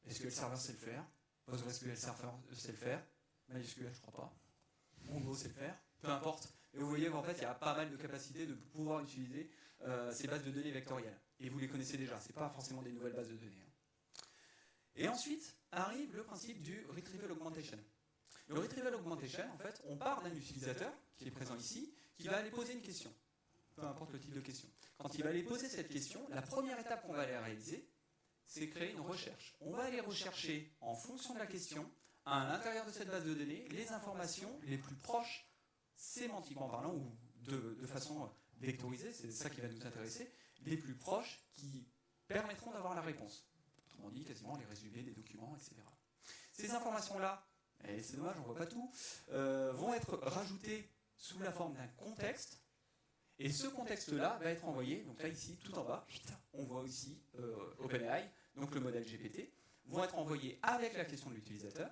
SQL Server sait le faire, PostgreSQL Server sait le faire, MySQL je crois pas, Mongo sait le faire, peu importe. Et vous voyez qu'en fait il y a pas mal de capacités de pouvoir utiliser ces bases de données vectorielles. Et vous les connaissez déjà, c'est pas forcément des nouvelles bases de données. Hein. Et ensuite arrive le principe du Retrieval Augmentation. Le Retrieval Augmentation, en fait, on part d'un utilisateur qui est présent ici, qui va aller poser une question, peu importe le type de question. Quand il va aller poser cette question, la première étape qu'on va aller réaliser, c'est créer une recherche. On va aller rechercher, en fonction de la question, à l'intérieur de cette base de données, les informations les plus proches, sémantiquement parlant, ou de façon vectorisée, c'est ça qui va nous intéresser, les plus proches qui permettront d'avoir la réponse. Autrement dit, quasiment les résumés des documents, etc. Ces informations-là, et c'est dommage, on ne voit pas tout, vont être rajoutées sous la forme d'un contexte, et ce contexte-là va être envoyé, donc là ici, tout en bas, on voit aussi OpenAI, donc le modèle GPT, vont être envoyés avec la question de l'utilisateur,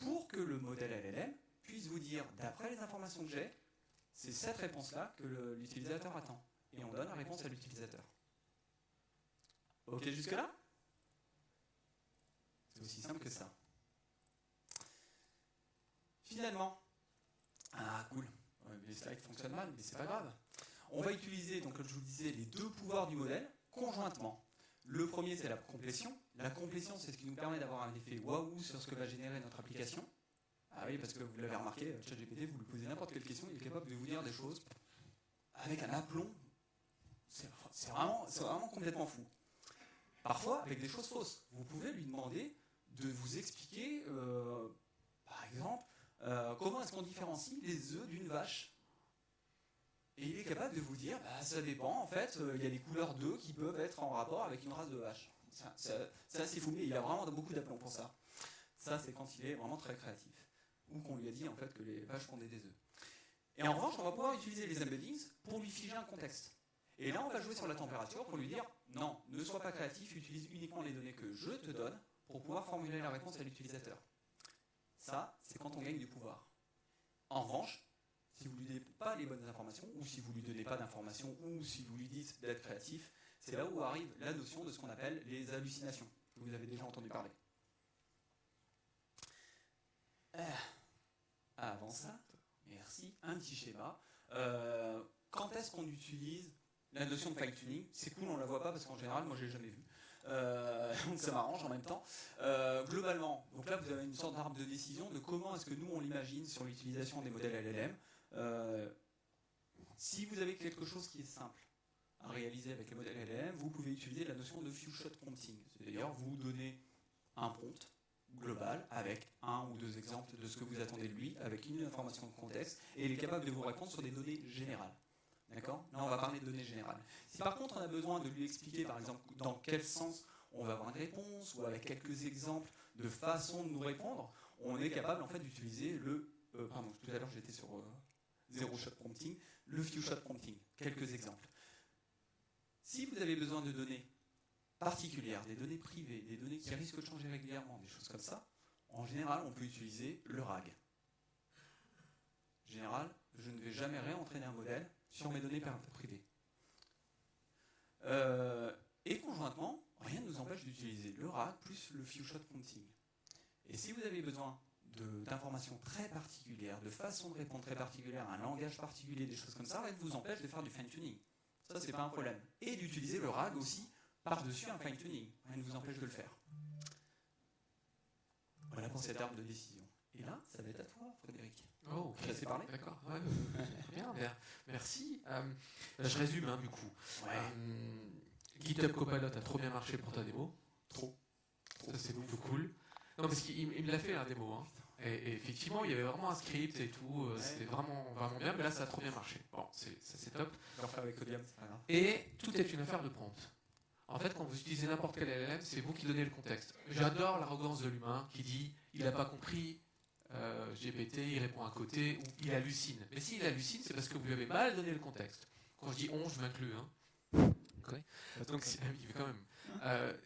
pour que le modèle LLM puisse vous dire, d'après les informations que j'ai, c'est cette réponse-là que l'utilisateur attend. Et on donne la réponse à l'utilisateur. Ok jusque-là? C'est aussi simple que ça. Finalement, ah cool, les slides fonctionnent mal, mais c'est pas grave. On va utiliser, donc comme je vous le disais, les deux pouvoirs du modèle conjointement. Le premier, c'est la complétion. La complétion, c'est ce qui nous permet d'avoir un effet waouh sur ce que va générer notre application. Ah oui, parce que vous l'avez remarqué, ChatGPT, vous lui posez n'importe quelle question, il est capable de vous dire des choses avec un aplomb. C'est vraiment complètement fou. Parfois, avec des choses fausses. Vous pouvez lui demander de vous expliquer, par exemple, comment est-ce qu'on différencie les œufs d'une vache. Et il est capable de vous dire, bah, ça dépend, en fait, il y a des couleurs d'œufs qui peuvent être en rapport avec une race de vache. C'est assez fou, mais il a vraiment beaucoup d'aplomb pour ça. Ça, c'est quand il est vraiment très créatif. Ou qu'on lui a dit, en fait, que les vaches pondaient des œufs. Et en revanche, on va pouvoir utiliser les embeddings pour lui figer un contexte. Et là, on va jouer sur la température pour lui dire, non, ne sois pas créatif, utilise uniquement les données que je te donne pour pouvoir formuler la réponse à l'utilisateur. Ça, c'est quand on gagne du pouvoir. En revanche, si vous ne lui donnez pas les bonnes informations, ou si vous ne lui donnez pas d'informations, ou si vous lui dites d'être créatif, c'est là où arrive la notion de ce qu'on appelle les hallucinations. Vous avez déjà entendu parler. Avant ça, merci, un petit schéma. Quand est-ce qu'on utilise la notion de fine-tuning? C'est cool, on ne la voit pas parce qu'en général, moi je ne l'ai jamais vue. Donc ça m'arrange en même temps. Globalement, donc là vous avez une sorte d'arbre de décision de comment est-ce que nous on l'imagine sur l'utilisation des modèles LLM. Si vous avez quelque chose qui est simple à réaliser avec les modèles LLM, vous pouvez utiliser la notion de few shot prompting. C'est-à-dire vous donnez un prompt global avec un ou deux exemples de ce que vous attendez de lui, avec une information de contexte, et il est capable de vous répondre sur des données générales. D'accord? Là, on va parler de données générales. Si par contre on a besoin de lui expliquer, par exemple, dans quel sens on va avoir une réponse, ou avec quelques exemples de façon de nous répondre, on est capable en fait d'utiliser le... pardon, tout à l'heure j'étais sur zero shot prompting, le few shot prompting. Quelques exemples. Si vous avez besoin de données particulières, des données privées, des données qui risquent de changer régulièrement, des choses comme ça, en général, on peut utiliser le RAG. En général, je ne vais jamais réentraîner un modèle sur mes données privées. Et conjointement, rien ne nous empêche d'utiliser le RAG plus le few shot prompting. Et si vous avez besoin d'informations très particulières, de façon de répondre très particulière, un langage particulier, des choses comme ça, rien ne vous empêche de faire du fine-tuning. Ça, c'est pas un problème. Et d'utiliser le RAG aussi par-dessus un fine-tuning. Rien ne vous empêche de le faire. Voilà pour cet arbre de décision. Et là, ça va être à toi, Frédéric. Oh, ok. Tu laissé parler? D'accord. Ouais, bien, merci. Je résume, du coup. Ouais. GitHub Copilot a trop bien marché pour ta démo. Trop. Ça, c'est plutôt cool. Non, parce qu'il me l'a fait, la démo. Hein. Et effectivement, il y avait vraiment un script et tout. C'était vraiment bien. Mais là, ça a trop bien marché. Bon, c'est top. Je vais refaire avec Codium, c'est pas grave. Et tout est une affaire de prompt. En fait, quand vous utilisez n'importe quel LLM, c'est vous qui donnez le contexte. J'adore l'arrogance de l'humain qui dit il n'a pas compris GPT, il répond à côté, ou il hallucine. Mais s'il hallucine, c'est parce que vous lui avez mal donné le contexte. Quand je dis on, je m'inclus. Hein. Okay. Donc, quand même.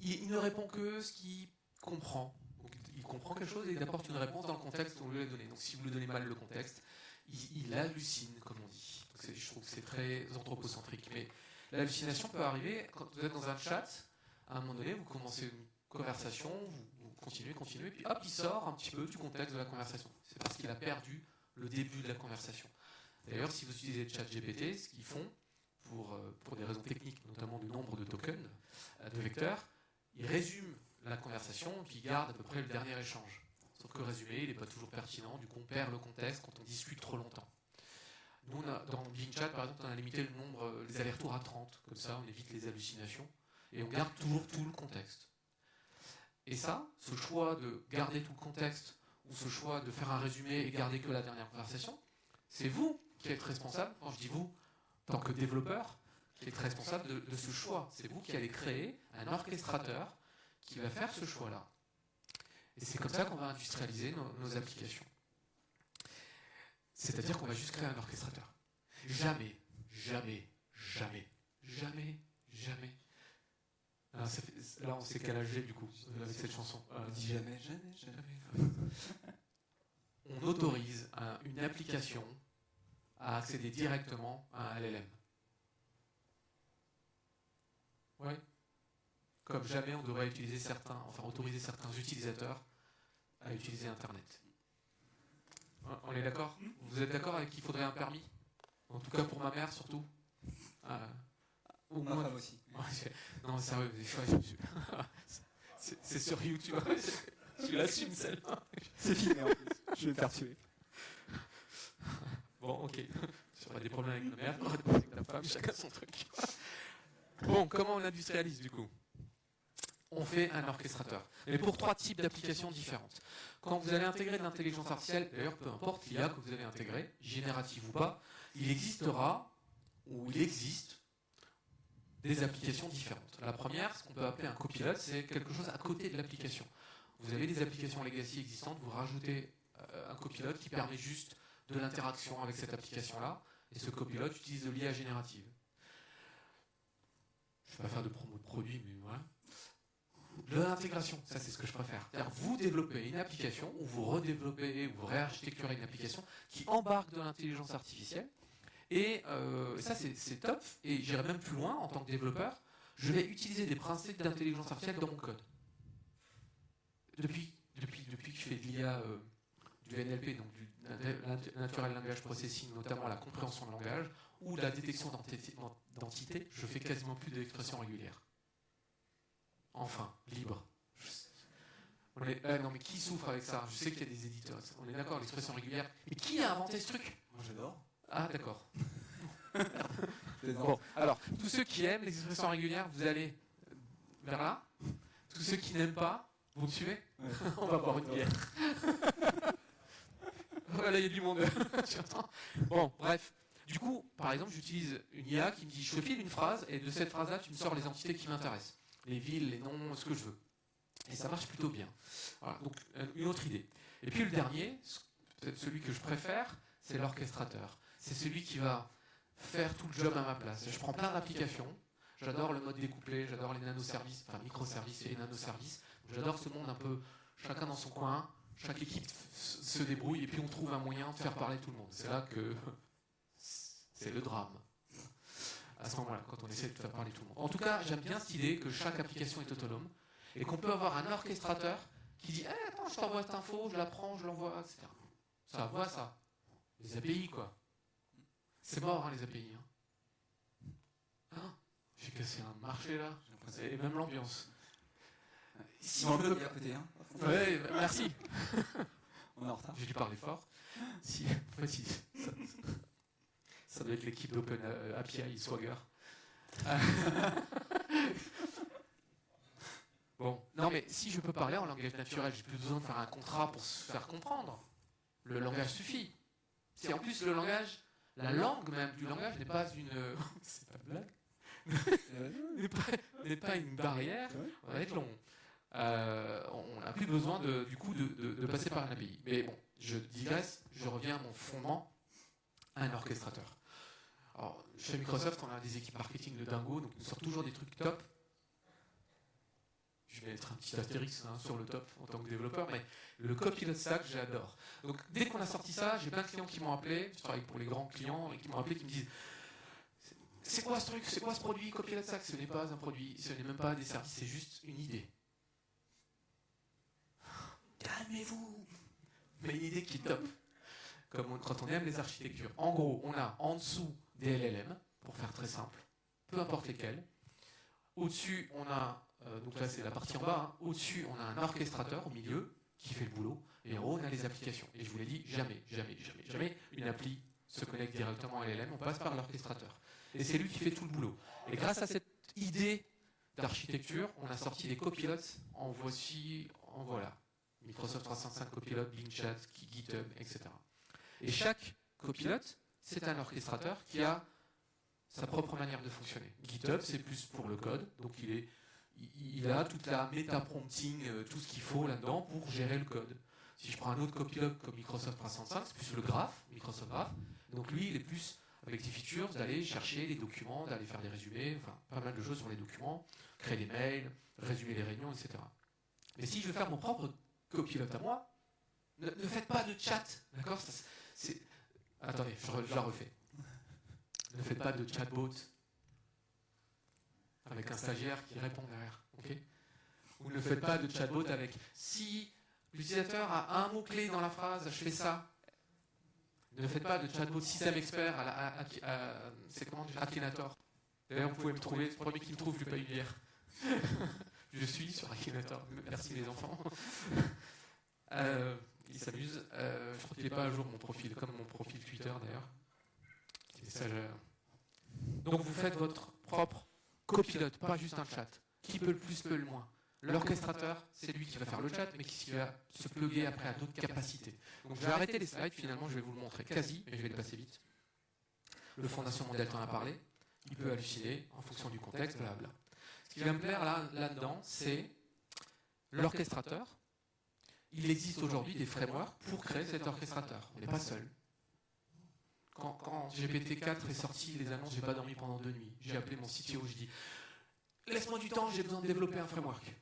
Il ne répond que ce qu'il comprend. Donc, il comprend quelque chose et il apporte une réponse dans le contexte où on lui l'a donné. Donc si vous lui donnez mal le contexte, il hallucine, comme on dit. Donc je trouve que c'est très anthropocentrique. Mais l'hallucination peut arriver quand vous êtes dans un chat, à un moment donné, vous commencez une conversation, vous continuez, puis hop, il sort un petit peu du contexte de la conversation. C'est parce qu'il a perdu le début de la conversation. D'ailleurs, si vous utilisez ChatGPT, ce qu'ils font, pour des raisons techniques, notamment du nombre de tokens, de vecteurs, ils résument la conversation et puis ils gardent à peu près le dernier échange. Sauf que le résumé, il n'est pas toujours pertinent, du coup on perd le contexte quand on discute trop longtemps. Nous, dans Bing Chat, par exemple, on a limité le nombre, les allers-retours à 30, comme ça on évite les hallucinations, et on garde toujours tout le contexte. Et ça, ce choix de garder tout le contexte, ou ce choix de faire un résumé et garder que la dernière conversation, c'est vous qui êtes responsable, quand je dis vous, en tant que développeur, qui êtes responsable de ce choix. C'est vous qui allez créer un orchestrateur qui va faire ce choix-là. Et c'est comme ça qu'on va industrialiser nos applications. C'est-à-dire qu'on va juste créer un orchestrateur. Jamais. Là, on sait quel âge j'ai, du coup, avec cette chanson. Dis jamais. On autorise une application à accéder directement à un LLM. Oui. Comme jamais on devrait autoriser certains utilisateurs à utiliser Internet. On est d'accord ? Vous êtes d'accord avec qu'il faudrait un permis ? En tout cas pour ma mère surtout. Ou ma femme aussi. Non, sérieux, c'est sur YouTube. Tu l'assumes celle-là. C'est filmé en plus. Je vais me faire tuer. Bon, ok. Si on a des problèmes avec ma mère, on a des problèmes avec ta femme, chacun son truc. Bon, comment on industrialise du coup ? On fait un orchestrateur. Mais pour 3 types d'applications différentes. Quand vous allez intégrer de l'intelligence artificielle, d'ailleurs peu importe l'IA que vous allez intégrer, générative ou pas, il existera, ou il existe, des applications différentes. La première, ce qu'on peut appeler un copilote, c'est quelque chose à côté de l'application. Vous avez des applications legacy existantes, vous rajoutez un copilote qui permet juste de l'interaction avec cette application-là, et ce copilote utilise de l'IA générative. Je ne vais pas faire de promo de produit, mais voilà. De l'intégration, ça c'est ce que je préfère. C'est-à-dire vous développez une application, ou vous redéveloppez, ou vous réarchitecturez une application qui embarque de l'intelligence artificielle, et ça c'est top, et j'irai même plus loin en tant que développeur, je vais utiliser des principes d'intelligence artificielle dans mon code. Depuis que je fais de l'IA, du NLP, donc du Natural Language Processing, notamment la compréhension de langage, ou la détection d'entités, je fais quasiment plus d'expression régulière. Enfin, libre. Non mais qui souffre avec ça ? Je sais qu'il y a des éditeurs, on est d'accord, l'expression régulière. Mais qui a inventé ce truc ? Moi j'adore. Ah d'accord. Bon, alors, tous ceux qui aiment l'expression régulière, vous allez vers là. Tous ceux qui n'aiment pas, vous me suivez ? Ouais. On va boire une bière. Voilà, il y a du monde. Bon, bref. Du coup, par exemple, j'utilise une IA qui me dit, je te file une phrase, et de cette phrase-là, tu me sors les entités qui m'intéressent. Les villes, les noms, ce que je veux. Et ça marche plutôt bien. Voilà, donc une autre idée. Et puis le dernier, peut-être celui que je préfère, c'est l'orchestrateur. C'est celui qui va faire tout le job à ma place. Je prends plein d'applications. J'adore le mode découplé, j'adore les nanoservices, enfin microservices et nanoservices. J'adore ce monde un peu, chacun dans son coin, chaque équipe se débrouille et puis on trouve un moyen de faire parler tout le monde. C'est là que c'est le drame. À ce moment-là, quand on essaie de faire parler tout le monde. En tout cas, j'aime bien cette idée que chaque application est autonome et qu'on peut avoir un orchestrateur qui dit hey, attends, je t'envoie cette info, je la prends, je l'envoie, etc. Ça voit ça. Les API, quoi. C'est mort, hein, les API. Hein, j'ai cassé un marché là, et même l'ambiance. Si on peut à côté, hein. Ouais, merci. On est en retard. J'ai dû parler fort. Si, en fait, ça doit être l'équipe d'Open API Swagger. Bon, non mais si je peux parler en langage naturel, j'ai plus besoin de faire un contrat pour se faire comprendre. Le langage suffit. Si en plus le langage, la langue même du langage n'est pas une... C'est pas une blague. n'est pas une barrière, on va être long. On n'a plus besoin de passer par un API. Mais bon, je digresse, je reviens à mon fondement, un orchestrateur. Alors, chez Microsoft, on a des équipes marketing de dingo, donc on sort toujours des trucs top. Je vais mettre un petit astérix sur le top en tant que développeur, mais le copilot stack, j'adore. Donc dès qu'on a sorti ça, j'ai plein de clients qui m'ont appelé, je travaille pour les grands clients, et qui m'ont appelé, qui me disent c'est quoi ce truc, c'est quoi ce produit, copilot stack? Ce n'est pas un produit, ce n'est même pas des services, c'est juste une idée. Calmez-vous. Mais une idée qui est top. Comme quand on aime les architectures. En gros, on a en dessous des LLM, pour faire très simple, peu importe lesquels. Au-dessus, on a, donc là c'est la partie en bas, au-dessus on a un orchestrateur au milieu qui fait le boulot, et en haut on a les applications. Et je vous l'ai dit, jamais une appli se connecte directement à LLM, on passe par l'orchestrateur. Et c'est lui qui fait tout le boulot. Et grâce à cette idée d'architecture, on a sorti des copilotes, en voilà. Microsoft 365 Copilot, Bing Chat, GitHub, etc. Et chaque copilote, c'est un orchestrateur qui a sa propre manière de fonctionner. GitHub, c'est plus pour le code, donc il a toute la méta-prompting, tout ce qu'il faut là-dedans pour gérer le code. Si je prends un autre copilote comme Microsoft 365, c'est plus le graphe, Microsoft Graph, donc lui, il est plus avec des features d'aller chercher des documents, d'aller faire des résumés, enfin pas mal de choses sur les documents, créer des mails, résumer les réunions, etc. Mais si je veux faire mon propre copilote à moi, ne faites pas de chat, d'accord? Attendez, je la refais. Ne faites pas de chatbot avec un stagiaire qui répond derrière, ok? Ou ne faites pas de chatbot avec si l'utilisateur a un mot-clé dans la phrase, je fais ça. Ne faites pas de chatbot système expert c'est comment déjà Akinator. D'ailleurs, vous pouvez me trouver, c'est le premier qui me trouve, je ne vais pas y dire. Je suis sur Akinator. Merci les enfants. Il s'amuse. Je crois qu'il n'est pas à jour mon profil, comme mon profil Twitter d'ailleurs. Donc vous faites votre propre copilote, pas juste un chat. Qui peut le plus, peut le moins. L'orchestrateur, c'est lui qui va faire le chat, mais qui va se plugger après à d'autres capacités. Donc je vais arrêter les slides, finalement je vais vous le montrer quasi, mais je vais le passer vite. Le Fondation Mondiale t'en a parlé. Il peut halluciner en fonction du contexte, blabla. Ce qui va me plaire là-dedans, c'est l'orchestrateur. Il existe aujourd'hui des frameworks pour créer cet orchestrateur. On n'est pas seul. Quand GPT-4 est sorti, les annonces, j'ai pas dormi pendant 2 nuits. J'ai appelé mon CTO, je dis laisse-moi du temps, j'ai besoin de développer un framework.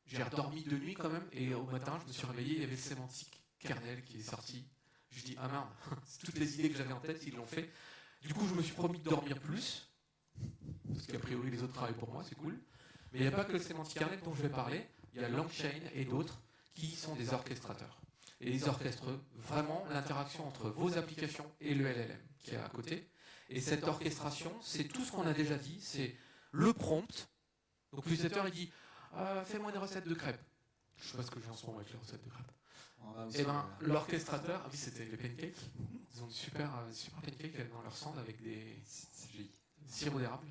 J'ai redormi 2 nuits quand même, et au matin, je me suis réveillé, il y avait le sémantique kernel qui est sorti. Je dis ah merde, toutes les idées que j'avais en tête, ils l'ont fait. Du coup, je me suis promis de dormir plus, parce qu'a priori les autres travaillent pour moi, c'est cool. Mais il n'y a pas que le sémantique kernel dont je vais parler, il y a LangChain et d'autres qui sont des orchestrateurs. Et ils orchestrent vraiment l'interaction entre vos applications et le LLM qui est à côté. Et cette orchestration, c'est tout ce qu'on a déjà dit, c'est le prompt. Donc l'utilisateur, il dit fais-moi une recette de crêpes. Je ne sais pas ce que j'ai en ce moment avec les recettes de crêpes. Et bien l'orchestrateur, ah oui c'était les pancakes, ils ont de super pancakes dans leur stand avec des sirop d'érable.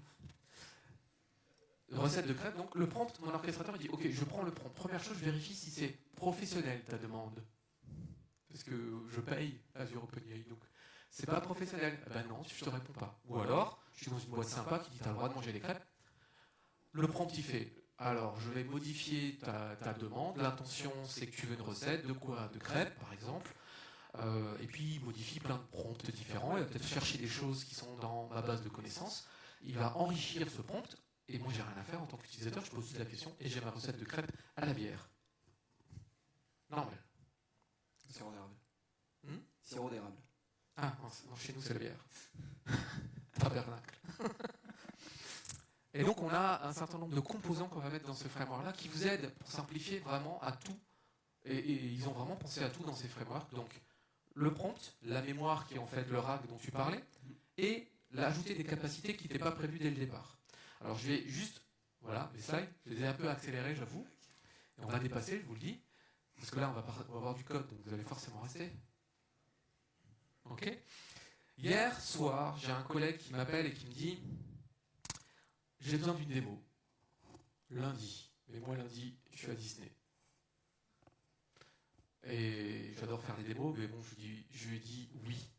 Recette de crêpes, donc le prompt, mon orchestrateur il dit ok je prends le prompt, première chose je vérifie si c'est professionnel ta demande. Parce que je paye Azure OpenAI, donc c'est pas professionnel. Ben non, je te réponds pas. Ou alors, je suis dans une boîte sympa qui dit t'as le droit de manger des crêpes. Le prompt il fait, alors je vais modifier ta demande, l'intention c'est que tu veux une recette, de quoi? De crêpes par exemple. Et puis il modifie plein de prompts différents, il va peut-être chercher des choses qui sont dans ma base de connaissances, il va enrichir ce prompt, et moi j'ai rien à faire en tant qu'utilisateur, je pose juste la question, et j'ai ma recette de crêpes à la bière. Normal. Sirop d'érable. Sirop d'érable. Ah, non, chez nous c'est la bière. Tabernacle. Et donc on a un certain nombre de composants qu'on va mettre dans ce framework-là qui vous aident pour simplifier vraiment à tout. Et ils ont vraiment pensé à tout dans ces frameworks. Donc le prompt, la mémoire qui est en fait le RAG dont tu parlais, et ajouter des capacités qui n'étaient pas prévues dès le départ. Alors je vais juste, voilà, les slides, je les ai un peu accélérés, j'avoue. Et on va dépasser, je vous le dis. Parce que là, on va avoir du code, donc vous allez forcément rester. Ok? Hier soir, j'ai un collègue qui m'appelle et qui me dit j'ai besoin d'une démo. Lundi. Mais moi, lundi, je suis à Disney. Et j'adore faire des démos, mais bon, je lui ai dit oui.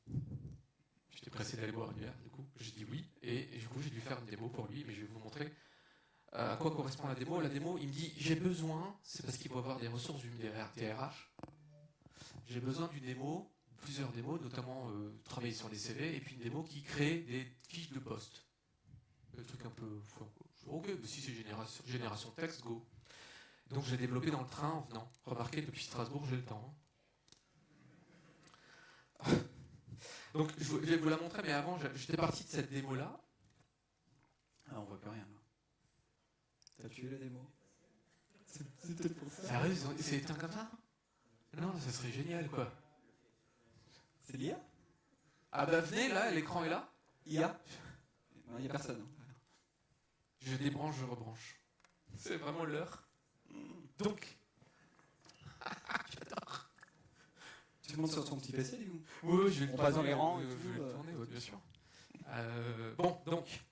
J'étais pressé d'aller boire une bière, du coup. J'ai dit oui. Et du coup, j'ai dû faire une démo pour lui, mais je vais vous montrer à quoi correspond la démo. La démo, il me dit j'ai besoin, c'est parce qu'il faut avoir des ressources du DRH. J'ai besoin d'une démo, plusieurs démos, notamment travailler sur les CV, et puis une démo qui crée des fiches de poste. Le truc un peu. Ok, mais si c'est génération texte, go. Donc j'ai développé dans le train en venant. Remarquez, depuis Strasbourg, j'ai le temps. Hein. Donc je vais vous la montrer, mais avant, j'étais parti de cette démo-là. Ah, on voit plus rien. Là. T'as tué la démo. C'était pour ça. Sérieux, c'est éteint comme ça? Non, ça serait génial, quoi. C'est l'IA? Ah bah venez, là, l'écran est là. IA? Non, il n'y a personne. Je débranche, je rebranche. C'est vraiment l'heure. Donc, j'adore. Tu montes sur ton petit PC, du coup? Oui, je vais On passe dans les rangs et je tout, vais le tourner, ouais, bien sûr. Bon, donc.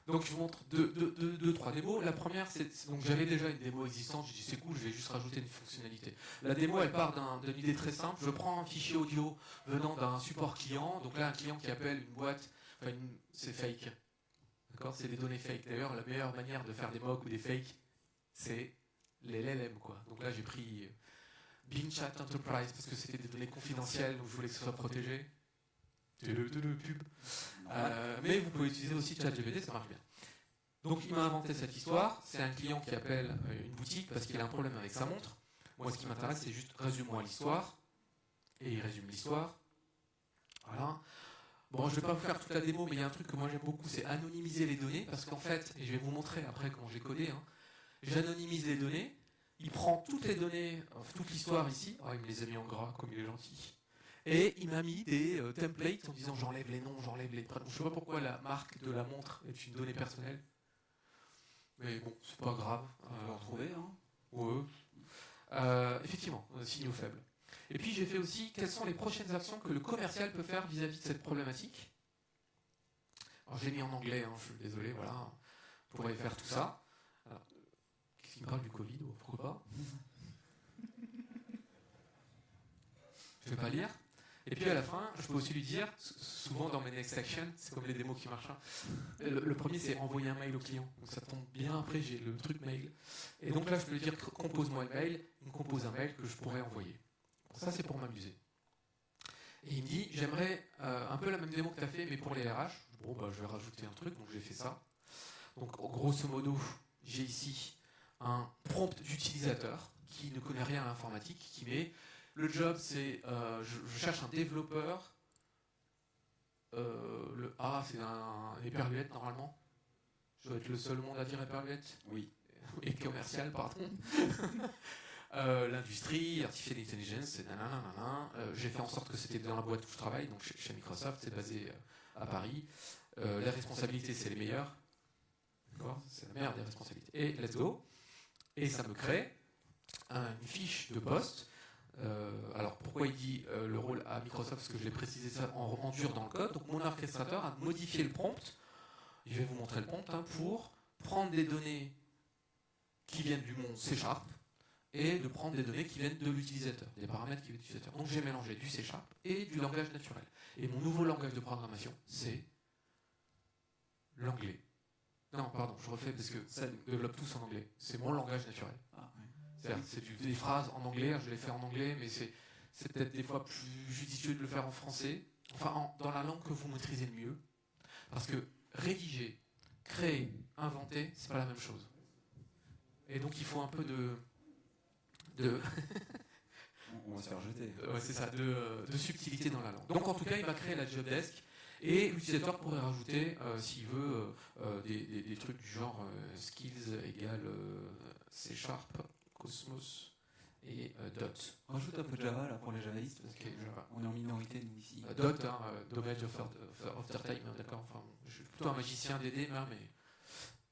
Donc je vous montre deux, trois démos. La première, donc j'avais déjà une démo existante, j'ai dit c'est cool, je vais juste rajouter une fonctionnalité. La démo, elle part d'une idée très simple. Je prends un fichier audio venant d'un support client, donc là un client qui appelle une boîte, enfin c'est fake. D'accord, c'est des données fake. D'ailleurs, la meilleure manière de faire des mocks ou des fakes, c'est les LLM, quoi. Donc là j'ai pris Bing Chat Enterprise parce que c'était des données confidentielles, donc je voulais que ce soit protégé. Pub. Mais vous pouvez utiliser aussi ChatGPT, ça marche bien. Donc il m'a inventé cette histoire. C'est un client qui appelle une boutique parce qu'il a un problème avec sa montre. Moi, ce qui m'intéresse, c'est juste résume-moi l'histoire. Et il résume l'histoire. Voilà. Bon, je ne vais pas vous faire toute la démo, mais il y a un truc que moi j'aime beaucoup, c'est anonymiser les données. Parce qu'en fait, et je vais vous montrer après comment j'ai codé, hein, j'anonymise les données. Il prend toutes les données, toute l'histoire ici. Oh, il me les a mis en gras, comme il est gentil. Et il m'a mis des templates en disant j'enlève les noms, j'enlève les prénoms. Je ne sais pas pourquoi la marque de la montre est une donnée personnelle. Mais bon, c'est pas grave. On peut le retrouver, hein. Ouais. Effectivement, signaux faibles. Et puis j'ai fait aussi quelles sont les prochaines actions que le commercial peut faire vis-à-vis de cette problématique. Alors j'ai mis en anglais, hein, je suis désolé, voilà. Vous pourrez faire tout ça. Alors, qu'est-ce qui me parle du Covid? Pourquoi pas? Je vais pas lire. Et puis à la fin, je peux aussi lui dire, souvent dans mes next actions, c'est comme les démos qui marchent. Hein. Le premier, c'est envoyer un mail au client. Donc ça tombe bien après, j'ai le truc mail. Et donc là, je peux lui dire, compose-moi le mail. Il me compose un mail que je pourrais envoyer. Bon, ça, c'est pour m'amuser. Et il me dit, j'aimerais un peu la même démo que tu as fait, mais pour les RH. Bon, bah, je vais rajouter un truc, donc j'ai fait ça. Donc grosso modo, j'ai ici un prompt d'utilisateur qui ne connaît rien à l'informatique, qui met... Le job, c'est je cherche un développeur. Le A, c'est un éperluette normalement. Je dois être le seul monde à dire éperluette. Oui. Et commercial, pardon. L'industrie, artificial intelligence, c'est nanana. J'ai fait en sorte que c'était dans la boîte où je travaille, donc chez Microsoft, c'est basé à Paris. Les responsabilités, c'est les meilleures. D'accord, c'est la meilleure des responsabilités. Et let's go. Et ça me crée une fiche de poste. Alors pourquoi il dit le rôle à Microsoft? Parce que je l'ai précisé ça en dur dans le code. Donc mon orchestrateur a modifié le prompt. Je vais vous montrer le prompt pour prendre des données qui viennent du monde C# et de prendre des données qui viennent de l'utilisateur, des paramètres qui viennent de l'utilisateur. Donc j'ai mélangé du C# et du langage naturel. Et mon nouveau langage de programmation, c'est l'anglais. Non, pardon, je refais parce que ça développe tous en anglais. C'est mon langage naturel. Ah, ouais. C'est des phrases en anglais, je les fais en anglais, mais c'est peut-être des fois plus judicieux de le faire en français, enfin dans la langue que vous maîtrisez le mieux, parce que rédiger, créer, inventer, c'est pas la même chose. Et donc il faut un peu de On va se faire jeter. Ouais, c'est ça, de subtilité dans la langue. Donc en tout cas, il m'a créé la job desk. Et l'utilisateur pourrait rajouter, s'il veut, des trucs du genre skills égale C#, Cosmos et Dot. Rajoute un peu de Java là pour les javaïstes parce Ok, que Java. on est en minorité nous ici. Dot, hein, Domain of Time, d'accord. Enfin, je suis plutôt un magicien DD, mais.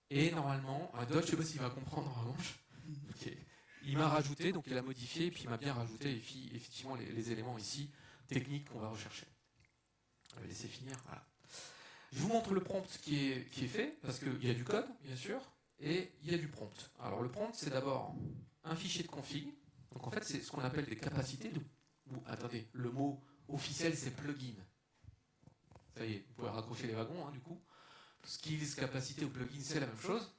Et normalement, un Dot, je sais pas s'il va comprendre en revanche. Okay. Il m'a rajouté, donc il a modifié, puis il m'a bien rajouté effectivement les éléments ici techniques qu'on va rechercher. Je vais laisser finir. Voilà. Je vous montre le prompt qui est fait, parce qu'il y a du code, bien sûr, et il y a du prompt. Alors le prompt, c'est d'abord un fichier de config. Donc en fait, c'est ce qu'on appelle des capacités. Attendez, le mot officiel, c'est plugin. Ça y est, vous pouvez raccrocher les wagons, hein, du coup. Skills, capacité ou plugin, c'est la même chose.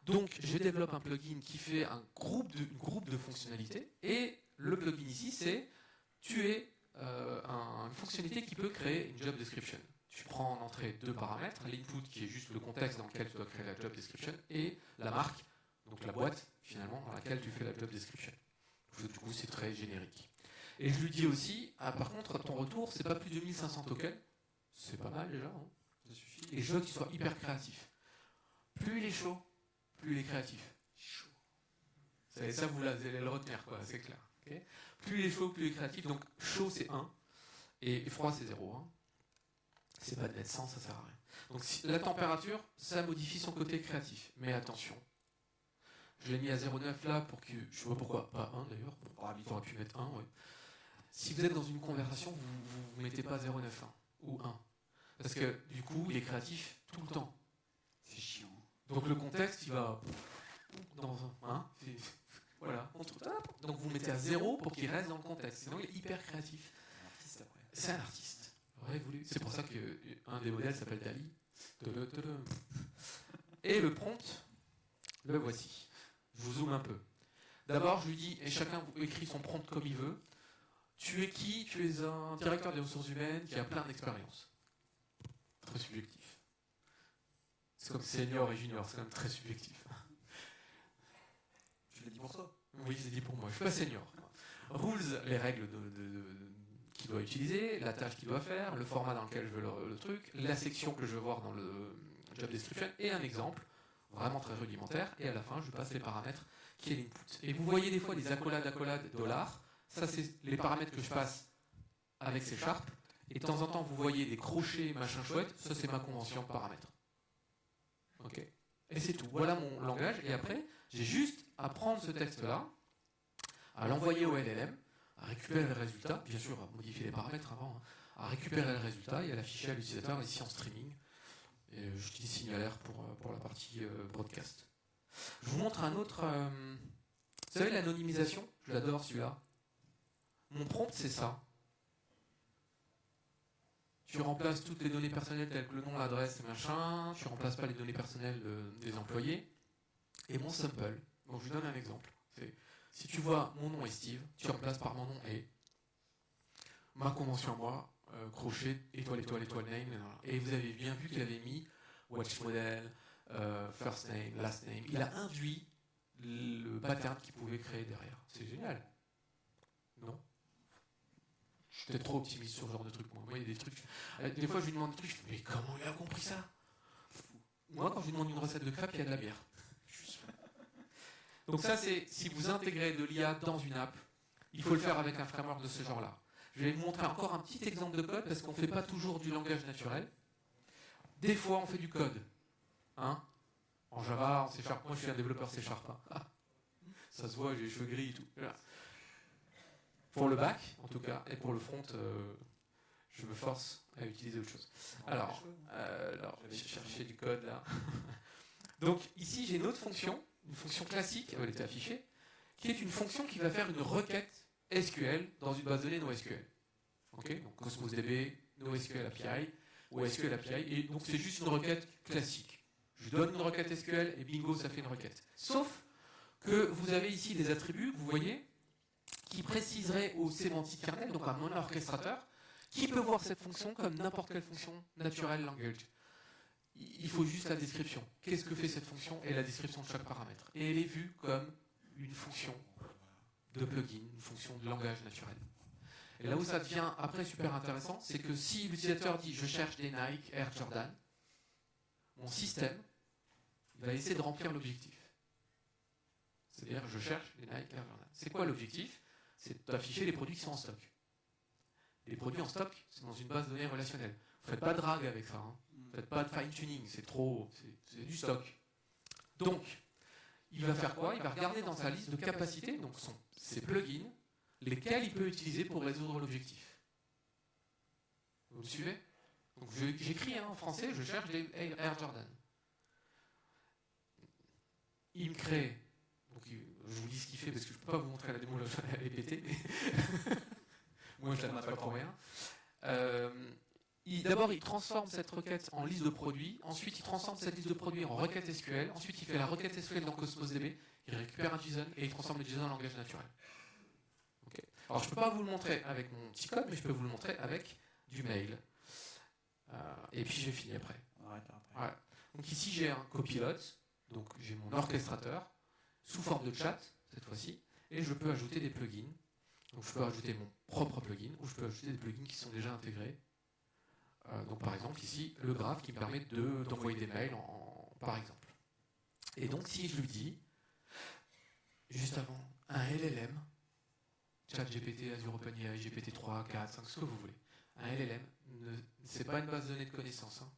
Donc je développe un plugin qui fait un groupe de fonctionnalités, et le plugin ici, c'est tuer une fonctionnalité qui peut créer une job description. tu prends en entrée deux paramètres, l'input qui est juste le contexte dans lequel tu dois créer la job description, et la marque, donc la boîte finalement dans laquelle tu fais la job description. Du coup, c'est très générique. Et je lui dis aussi, par contre, ton retour, c'est pas plus de 1500 tokens, c'est pas mal déjà, hein, ça suffit. Et je veux qu'il soit hyper créatif. Plus il est chaud, plus il est créatif. Chaud. Ça vous allez le retenir, quoi, c'est clair. Okay, plus il est chaud, plus il est créatif. Donc chaud, c'est 1, et froid, c'est 0. Hein. C'est pas de mettre 100, ça sert à rien. Donc la température, ça modifie son côté créatif. Mais attention, je l'ai mis à 0,9 là pour que. Je sais pas pourquoi, pas 1 d'ailleurs. Il aurait pu mettre 1, ouais. Si vous êtes dans une conversation, vous ne mettez pas 0,9 ou 1. Parce que du coup, il est créatif tout le temps. C'est chiant. Donc le contexte, il va dans un. Hein, voilà. Donc vous mettez à 0 pour qu'il reste dans le contexte. Sinon, il est hyper créatif. C'est un artiste. C'est pour ça qu'un des modèles s'appelle Dali. Et le prompt, le voici. Je vous zoome un peu. D'abord, je lui dis, et chacun écrit son prompt comme il veut. Tu es qui? Tu es un directeur des ressources humaines qui a plein d'expérience. Très subjectif. C'est comme senior et junior, c'est quand même très subjectif. Tu l'as dit pour toi? Oui, c'est dit pour moi. Je suis pas senior. Rules, les règles qu'il doit utiliser, la tâche qu'il doit faire, le format dans lequel je veux le truc, la section que je veux voir dans le job description, et un exemple, vraiment très rudimentaire, et à la fin, je passe les paramètres qui est l'input. Et vous voyez des fois des accolades, dollars, ça c'est les paramètres que je passe avec C#, et de temps en temps, vous voyez des crochets, machin chouette, ça c'est ma convention de paramètres. Ok. Et c'est tout. Voilà mon langage, et après, j'ai juste à prendre ce texte-là, à l'envoyer au LLM, à récupérer le résultat, bien sûr, à modifier les paramètres avant, hein, à récupérer le résultat et à l'afficher à l'utilisateur ici en streaming. Et j'utilise Signalaire pour la partie broadcast. Je vous montre un autre. Vous savez, l'anonymisation, je l'adore celui-là. Mon prompt, c'est ça. Tu remplaces toutes les données personnelles telles que le nom, l'adresse et machin. Tu remplaces pas les données personnelles des employés. Et mon sample. Donc je vous donne un exemple. Si tu vois mon nom est Steve, tu remplaces par mon nom et ma convention à moi, crochet, étoile, name. Et vous avez bien vu qu'il avait mis watch model, first name, last name. Il a induit le pattern qu'il pouvait créer derrière. C'est génial. Non? Je suis peut-être trop optimiste sur ce genre de truc. Moi, il y a des trucs. Des fois, je lui demande des trucs, je me dis, mais comment il a compris ça? Moi, quand je lui demande une recette de crêpes, il y a de la bière. Donc ça, c'est si vous intégrez de l'IA dans une app, il faut le faire avec un framework de ce genre-là. Je vais vous montrer encore un petit exemple de code, parce qu'on ne fait pas toujours du langage naturel. Des fois, on fait du code. Hein, en Java, en C#. Moi, je suis un développeur C#. Hein. Ça se voit, j'ai les cheveux gris et tout. Voilà. Pour le back, en tout cas, et pour le front, je me force à utiliser autre chose. Alors, je vais chercher du code, là. Donc, ici, j'ai une autre fonction. Une fonction classique, elle était affichée, qui est une fonction qui va faire une requête SQL dans une base de données NoSQL. Okay, donc Cosmos DB, NoSQL API, ou SQL API, et donc c'est juste une requête classique. Je donne une requête SQL et bingo, ça fait une requête. Sauf que vous avez ici des attributs, vous voyez, qui préciseraient au semantic kernel, donc à mon orchestrateur, qui peut voir cette fonction comme n'importe quelle fonction natural language. Il faut juste la description. Qu'est-ce que fait cette fonction et la description de chaque paramètre. Et elle est vue comme une fonction de plugin, une fonction de langage naturel. Et là où ça devient après super intéressant, c'est que si l'utilisateur dit je cherche des Nike Air Jordan, mon système va essayer de remplir l'objectif. C'est-à-dire je cherche des Nike Air Jordan. C'est quoi l'objectif? C'est d'afficher les produits qui sont en stock. Les produits en stock, c'est dans une base de données relationnelle. Vous ne faites pas de drag avec ça. Hein. Vous ne faites pas de fine-tuning, c'est trop. C'est du stock. Donc, il va faire quoi? Il va regarder dans sa liste de capacités, donc ses plugins, lesquels il peut utiliser pour résoudre l'objectif. Vous me suivez? Donc, j'écris en français, je cherche des Air Jordan. Il me crée. Donc, je vous dis ce qu'il fait parce que je ne peux pas vous montrer la démo, elle est pétée. Moi, je ne la pas pour rien. D'abord, il transforme cette requête en liste de produits. Ensuite, il transforme cette liste de produits en requête SQL. Ensuite, il fait la requête SQL dans Cosmos DB. Il récupère un JSON et il transforme le JSON en langage naturel. Okay. Alors, je ne peux pas vous le montrer avec mon petit code, mais je peux vous le montrer avec du mail. Et puis j'ai fini après. Arrête là, après. Ouais. Donc ici j'ai un copilote, donc j'ai mon orchestrateur, sous forme de chat, cette fois-ci, et je peux ajouter des plugins. Donc je peux ajouter mon propre plugin, ou je peux ajouter des plugins qui sont déjà intégrés. Donc par exemple ici, le graphe qui me permet d'envoyer des mails par exemple. Et donc si je lui dis, juste avant, un LLM, ChatGPT, Azure OpenAI, GPT-3, 4, 5, ce que vous voulez. Un LLM, c'est pas une base de données de connaissances. Hein.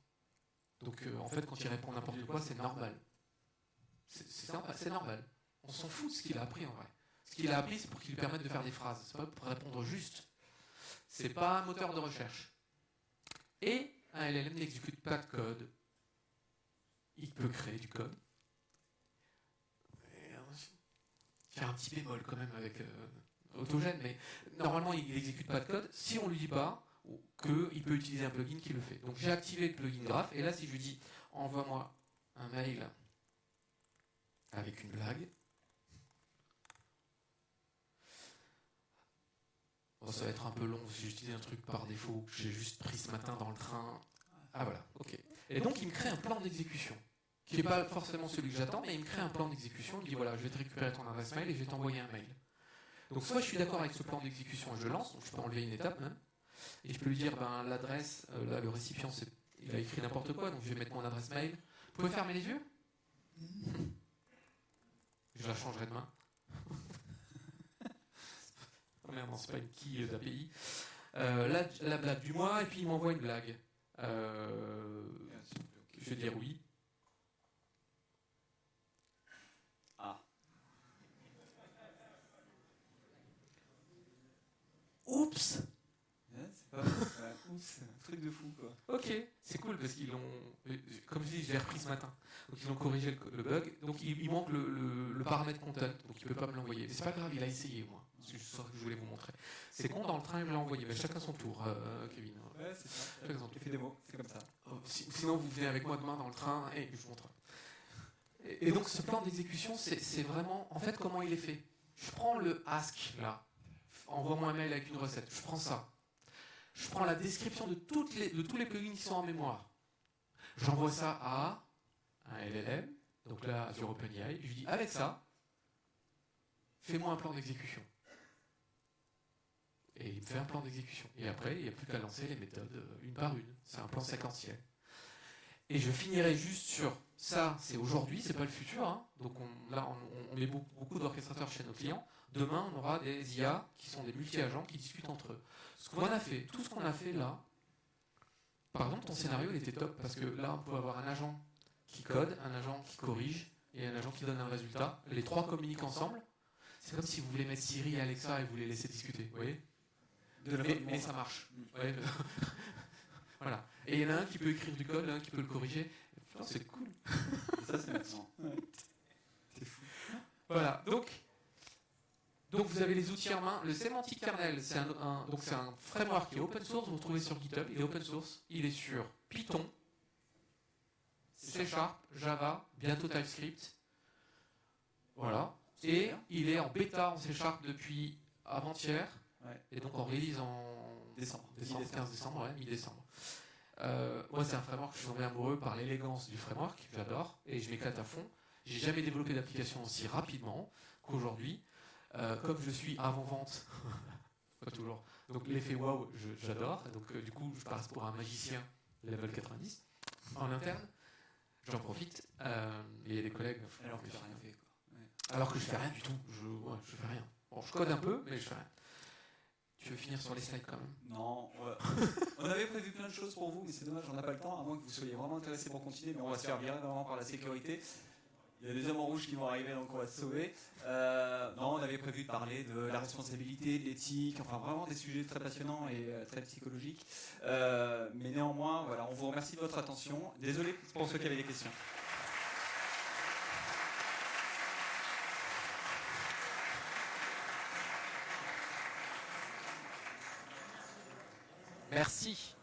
Donc en fait, quand il répond n'importe quoi, c'est normal. C'est normal. On s'en fout de ce qu'il a appris en vrai. Ce qu'il a appris, c'est pour qu'il lui permette de faire des phrases. C'est pas pour répondre juste. C'est pas un moteur de recherche. Et un LLM n'exécute pas de code. Il peut créer du code. Il y a un petit bémol quand même avec Autogène, mais normalement il n'exécute pas de code si on ne lui dit pas qu'il peut utiliser un plugin qui le fait. Donc j'ai activé le plugin Graph, et là si je lui dis envoie-moi un mail avec une blague, bon, ça va être un peu long si j'utilise un truc par défaut que j'ai juste pris ce matin dans le train. Ah voilà, ok. Et donc il me crée un plan d'exécution, qui n'est pas forcément celui que j'attends, mais il me crée un plan d'exécution, il me dit voilà, je vais te récupérer ton adresse mail et je vais t'envoyer un mail. Donc soit je suis d'accord avec ce plan d'exécution et je le lance, donc je peux enlever une étape même, et je peux lui dire ben, l'adresse, là le récipient il a écrit n'importe quoi, donc je vais mettre mon adresse mail. Vous pouvez fermer les yeux? Je la changerai demain. Oh merde, non, c'est pas une key d'API. La blague du mois, et puis il m'envoie une blague. Je vais dire oui. Ah. Oups. C'est pas oups, un truc de fou quoi. Ok, c'est cool parce qu'ils l'ont, comme je dis, je l'ai repris ce matin. Donc ils ont corrigé le bug. Donc il manque le paramètre content, donc il peut pas me l'envoyer. Mais c'est pas grave, il a essayé moi. C'est juste ça que je voulais vous montrer. C'est con, dans le train il me l'a envoyé. Mais chacun son tour, Kevin. Ouais, c'est ça. Chacun son tour. J'ai fait des mots, c'est comme ça. Sinon vous venez avec moi demain dans le train et je vous montre. Et donc ce plan d'exécution, c'est vraiment, en fait, comment il est fait. Je prends le ask là, envoie-moi un mail avec une recette. Je prends ça. Je prends la description de tous les plugins qui sont en mémoire. J'envoie ça à un LLM, donc là Azure OpenAI. Je lui dis avec ça, fais-moi un plan d'exécution. Et il me fait un plan d'exécution. Et après, il n'y a plus qu'à lancer les méthodes une par une. C'est un plan séquentiel. Et je finirai juste sur ça, c'est aujourd'hui, c'est pas le futur. Hein. Donc on met beaucoup d'orchestrateurs chez nos clients. Demain, on aura des IA qui sont des multi-agents qui discutent entre eux. Ce qu'on a fait, tout ce qu'on a fait là, par exemple, ton scénario, il était top parce que là, on peut avoir un agent qui code, un agent qui corrige et un agent qui donne un résultat. Les trois communiquent ensemble. C'est comme si vous voulez mettre Siri et Alexa et vous les laissez discuter, vous voyez? Mais ça marche. Ouais. Voilà. Et il y en a un qui peut écrire du code, un qui peut le corriger. Putain, c'est cool. Et ça, c'est maintenant. Ouais. C'est fou. Voilà. Donc vous avez les outils en main. Le Semantic Kernel, c'est un framework qui est open source. Vous le trouvez sur GitHub. Il est open source. Il est sur Python, C#, Java, bientôt TypeScript. Voilà. Et il est en bêta en C# depuis avant-hier. Ouais. Et donc on release en décembre 15 décembre, ouais, mi-décembre. Moi, c'est un framework que je suis tombé amoureux par l'élégance du framework, j'adore, et je m'éclate à fond. J'ai jamais développé d'application aussi rapidement qu'aujourd'hui. Comme je suis avant-vente, pas toujours, donc l'effet wow, j'adore. Donc du coup, je passe pour un magicien level 90 en interne. J'en profite. Et il y a des collègues. Alors que tu n'as rien fait quoi. Ouais. Alors que je fais rien du tout. Je fais rien. Bon, je code un peu, mais je fais rien. Tu veux finir sur les slides quand même? Non, on avait prévu plein de choses pour vous, mais c'est dommage, on n'a pas le temps, à moins que vous soyez vraiment intéressés pour continuer, mais on va se faire virer vraiment par la sécurité. Il y a des hommes en rouge qui vont arriver, donc on va se sauver. Non, on avait prévu de parler de la responsabilité, de l'éthique, enfin vraiment des sujets très passionnants et très psychologiques. Mais néanmoins, voilà, on vous remercie de votre attention. Désolé pour ceux qui avaient des questions. Merci.